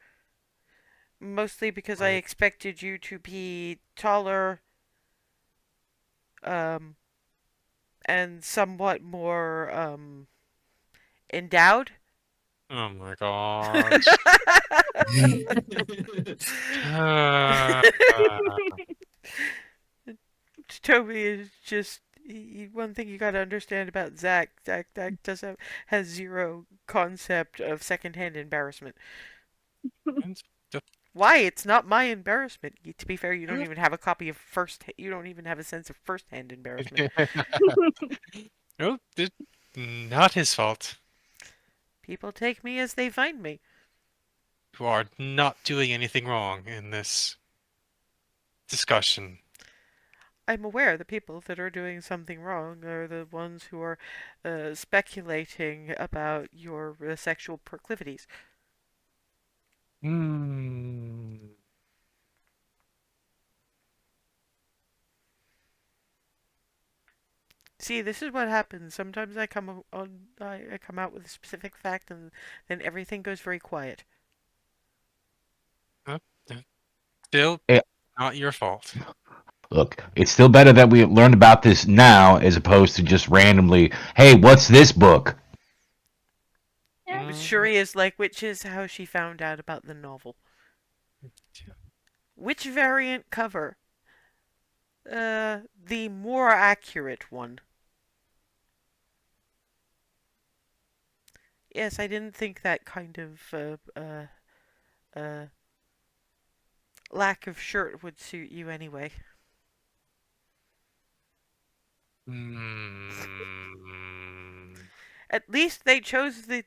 Mostly because I Right. expected you to be taller, um, and somewhat more, endowed. oh my god. Ah, Toby is just one thing you gotta understand about Zach. Zach has zero concept of secondhand embarrassment. and the- Why? It's not my embarrassment. To be fair, you don't even have a copy of first. You don't even have a sense of first-hand embarrassment. no, it's not his fault. People take me as they find me. You are not doing anything wrong in this discussion. I'm aware the people that are doing something wrong are the ones who are speculating about your sexual proclivities. Hmm. See, this is what happens. Sometimes I come out with a specific fact, and then everything goes very quiet. Still Yeah. not your fault. Look, it's still better that we learned about this now as opposed to just randomly, hey, what's this book? Yeah. Shuri is like, which is how she found out about the novel. Which variant cover? The more accurate one. Yes, I didn't think that kind of uh, lack of shirt would suit you anyway. Hmm. At least they chose the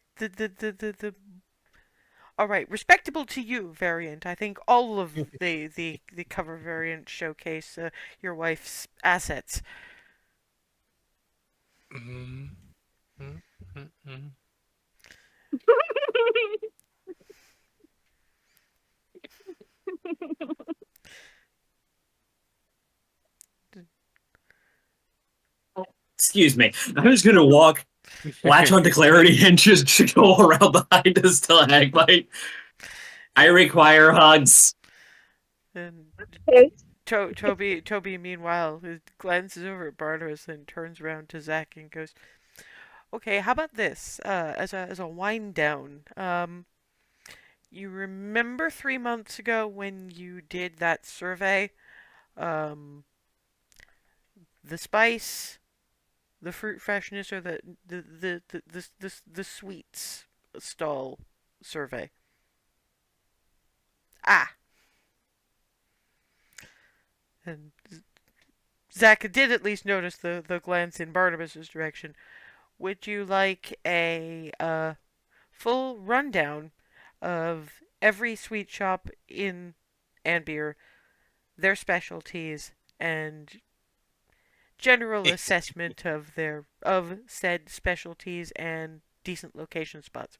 all right, respectable to you variant. I think all of the cover variants showcase your wife's assets. Mm, mm, mm, mm. Excuse me. I'm just gonna latch onto clarity, and just go around behind a stalagmite. I require hugs. And Okay. Toby, meanwhile, glances over at Barnabas and turns around to Zach and goes, "Okay, how about this? As a wind down, you remember 3 months ago when you did that survey? Um, the spice, the fruit freshness, or the sweets stall survey? Ah, and Zach did at least notice the glance in Barnabas's direction. Would you like a full rundown of every sweet shop in Anbeer, their specialties, and general assessment of said specialties and decent location spots?"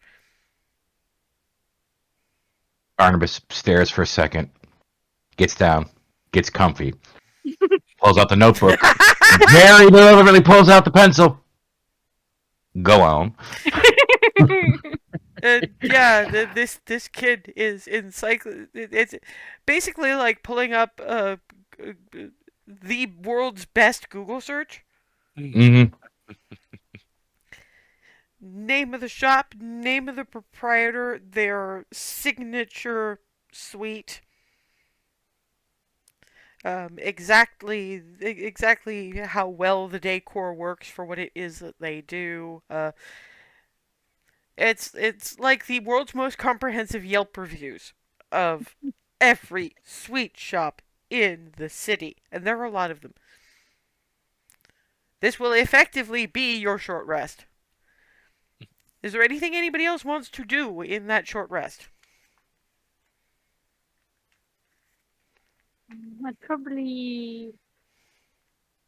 Barnabas stares for a second, gets down, gets comfy, pulls out the notebook, very deliberately pulls out the pencil. Go on. Yeah, yeah, this kid is it's basically like pulling up the world's best Google search. Mm-hmm. Name of the shop, name of the proprietor, their signature suite, exactly how well the decor works for what it is that they do. It's like the world's most comprehensive Yelp reviews of every sweet shop in the city, and there are a lot of them. This will effectively be your short rest. Is there anything anybody else wants to do in that short rest? I'd probably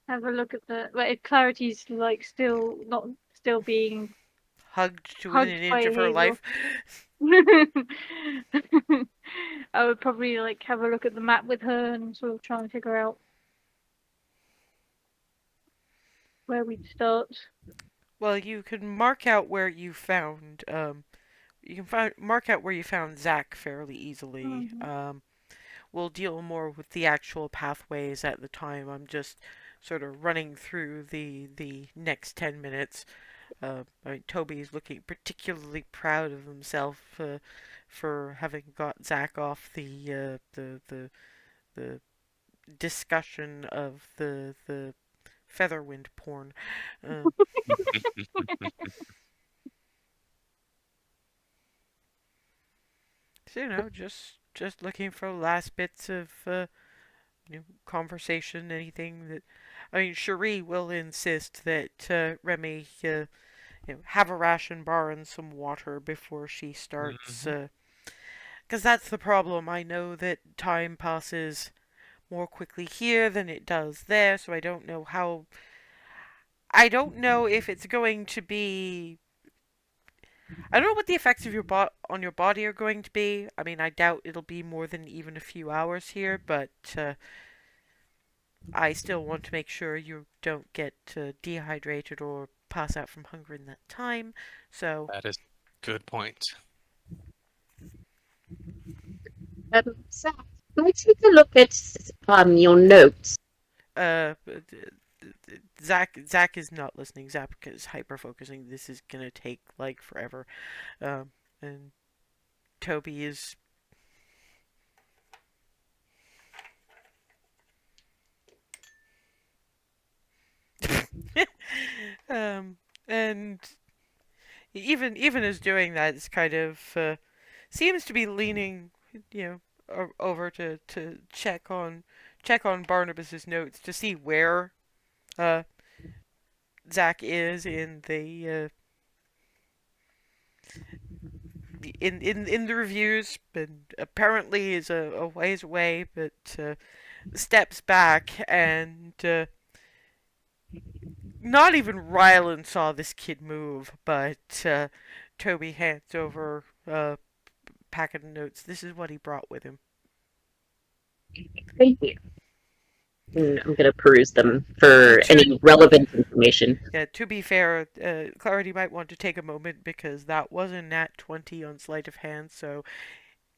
have a look at the. Well, if Clarity's like still not still being Hugged to within hugged an by inch of her Hazel. life? I would probably like have a look at the map with her and sort of try and figure out where we'd start. Well, you can mark out where you found mark out where you found Zach fairly easily. We'll deal more with the actual pathways at the time. I'm just sort of running through the next 10 minutes. I mean, Toby's looking particularly proud of himself for having got Zach off the discussion of the Featherwind porn. Um, so, just looking for last bits of conversation, anything that. I mean, Cherie will insist that Remy have a ration bar and some water before she starts. Because that's the problem. I know that time passes more quickly here than it does there, so I don't know how. I don't know if it's going to be. I don't know what the effects of on your body are going to be. I mean, I doubt it'll be more than even a few hours here, but I still want to make sure you don't get dehydrated or pass out from hunger in that time. So, That is good point. Zach, can we take a look at your notes? uh, Zach is not listening. Zach is hyper focusing. This is gonna take like forever. And Toby is. And even as doing that, it's kind of seems to be leaning, over to check on Barnabas's notes to see where uh Zach is in in the reviews, and apparently is a ways away, but steps back and not even Rylan saw this kid move, but Toby hands over a packet of notes. This is what he brought with him. Thank you. I'm going to peruse them for any relevant information. Yeah, to be fair, Clarity might want to take a moment because that was a nat 20 on sleight of hand, so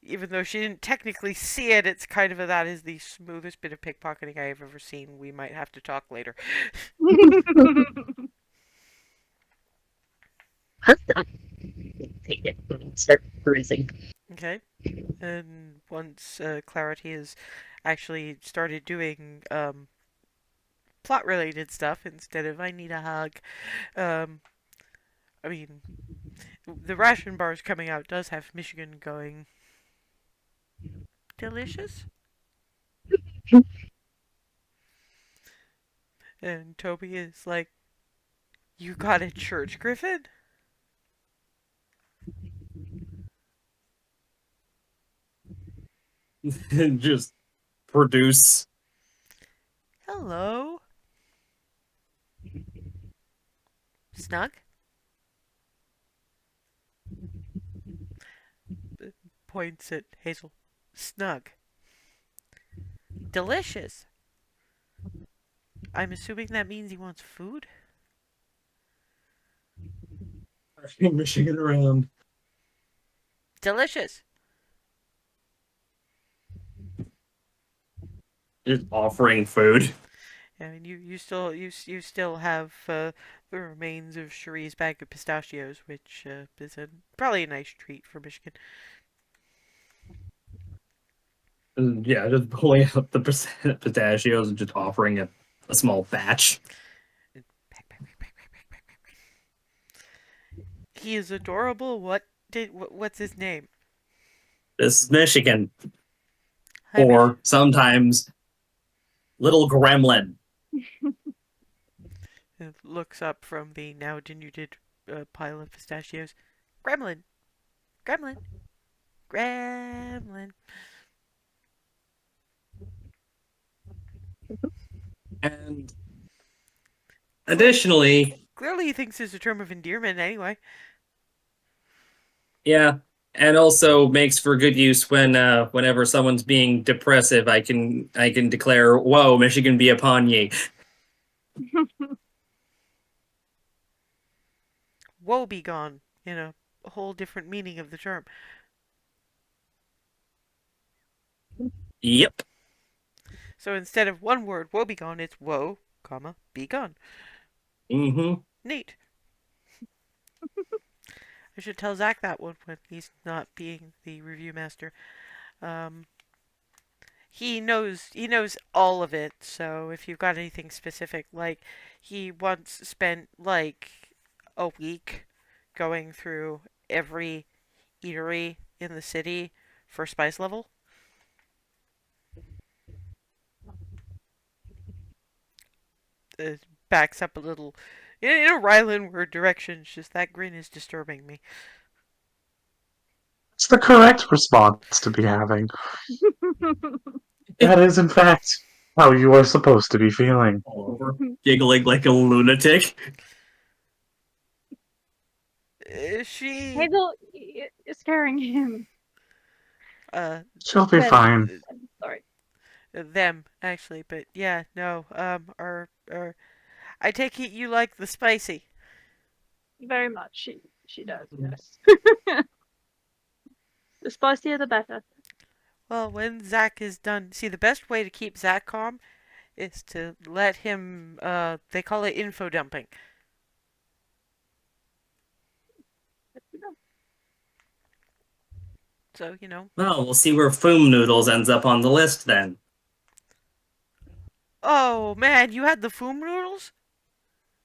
even though she didn't technically see it, it's kind of that is the smoothest bit of pickpocketing I have ever seen. We might have to talk later. Take it and start perusing. Okay. And once Clarity has actually started doing plot related stuff instead of I need a hug, I mean, the ration bars coming out does have Michigan going delicious. And Toby is like, "You got a church, Griffin?" And just produce. Hello. Snug? Points at Hazel. Snug. Delicious. I'm assuming that means he wants food? Michigan around. delicious. Just offering food. I mean, you still have the remains of Cherie's bag of pistachios, which is probably a nice treat for Michigan. And yeah, just pulling out the pistachios and just offering a small batch. He is adorable. What's his name? This is Michigan. Hi, Or sometimes Little Gremlin. It looks up from the now denuded pile of pistachios. Gremlin, gremlin, gremlin. And additionally, Clearly, he thinks it's a term of endearment anyway. yeah, and also makes for good use when whenever someone's being depressive, I can declare, "Whoa, Michigan be upon ye." Woe be gone, a whole different meaning of the term. Yep. So instead of one word, woe be gone, it's woe, comma, be gone. Mm-hmm. Neat. I should tell Zach that one when he's not being the review master. Um, he knows all of it. So if you've got anything specific, like he once spent like a week going through every eatery in the city for spice level. Backs up a little in a Rylandward direction. Just that grin is disturbing me. It's the correct response to be having. That is, in fact, how you are supposed to be feeling. All over, giggling like a lunatic. She Hazel, you're scaring him. She'll be Them. fine. Sorry. them actually, but yeah, no. Or I take it you like the spicy. Very much. She does, yes. The spicier the better. Well, when Zach is done, see the best way to keep Zach calm is to let him. They call it info dumping. So Well, we'll see where Foom Noodles ends up on the list then. Oh man, you had the foom noodles?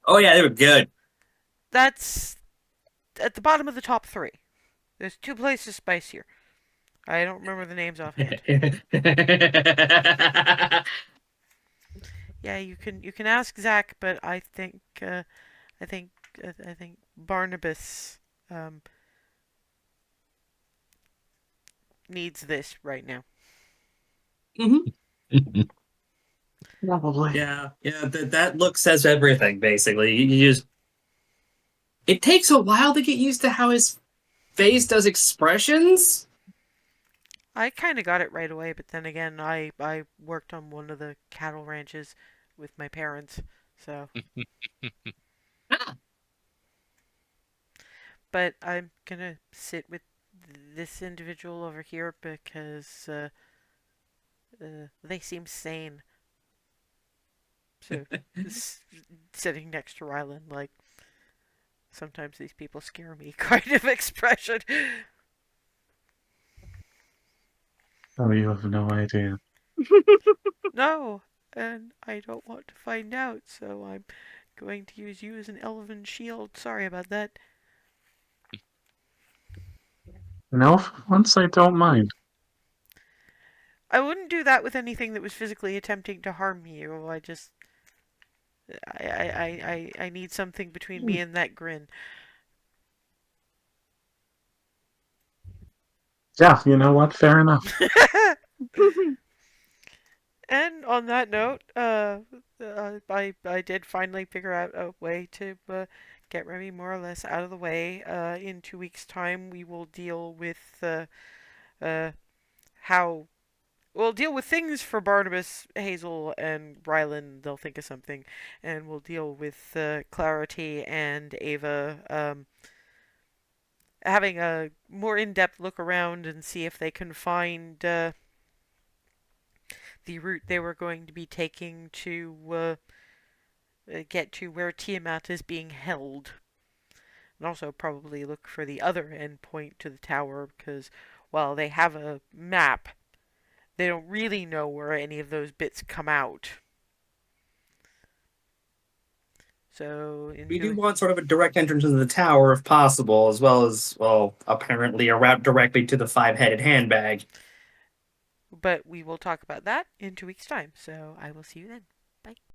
Oh yeah, they were good. That's at the bottom of the top three. There's two places spicier. I don't remember the names offhand. Yeah, you can ask Zach, but I think I think Barnabas um, needs this right now. Probably. Yeah. That look says everything. Basically, you just. It takes a while to get used to how his face does expressions. I kind of got it right away, but then again, I worked on one of the cattle ranches with my parents, so. But I'm gonna sit with this individual over here because they seem sane. So, sitting next to Rylan, like, sometimes these people scare me kind of expression. Oh, you have no idea. No, and I don't want to find out, so I'm going to use you as an elven shield. Sorry about that. No, for once I don't mind. I wouldn't do that with anything that was physically attempting to harm you. I need something between me and that grin. Yeah, you know what? Fair enough. And on that note, I did finally figure out a way to get Remy more or less out of the way. In 2 weeks' time, we will deal with how we'll deal with things for Barnabas, Hazel, and Rylan. They'll think of something, and we'll deal with Clarity and Ava having a more in-depth look around and see if they can find the route they were going to be taking to get to where Tiamat is being held. And also probably look for the other endpoint to the tower, because while they have a map, they don't really know where any of those bits come out. So We do want sort of a direct entrance into the tower if possible, as well as, well, apparently a route directly to the five-headed handbag. But we will talk about that in 2 weeks' time. So I will see you then. Bye.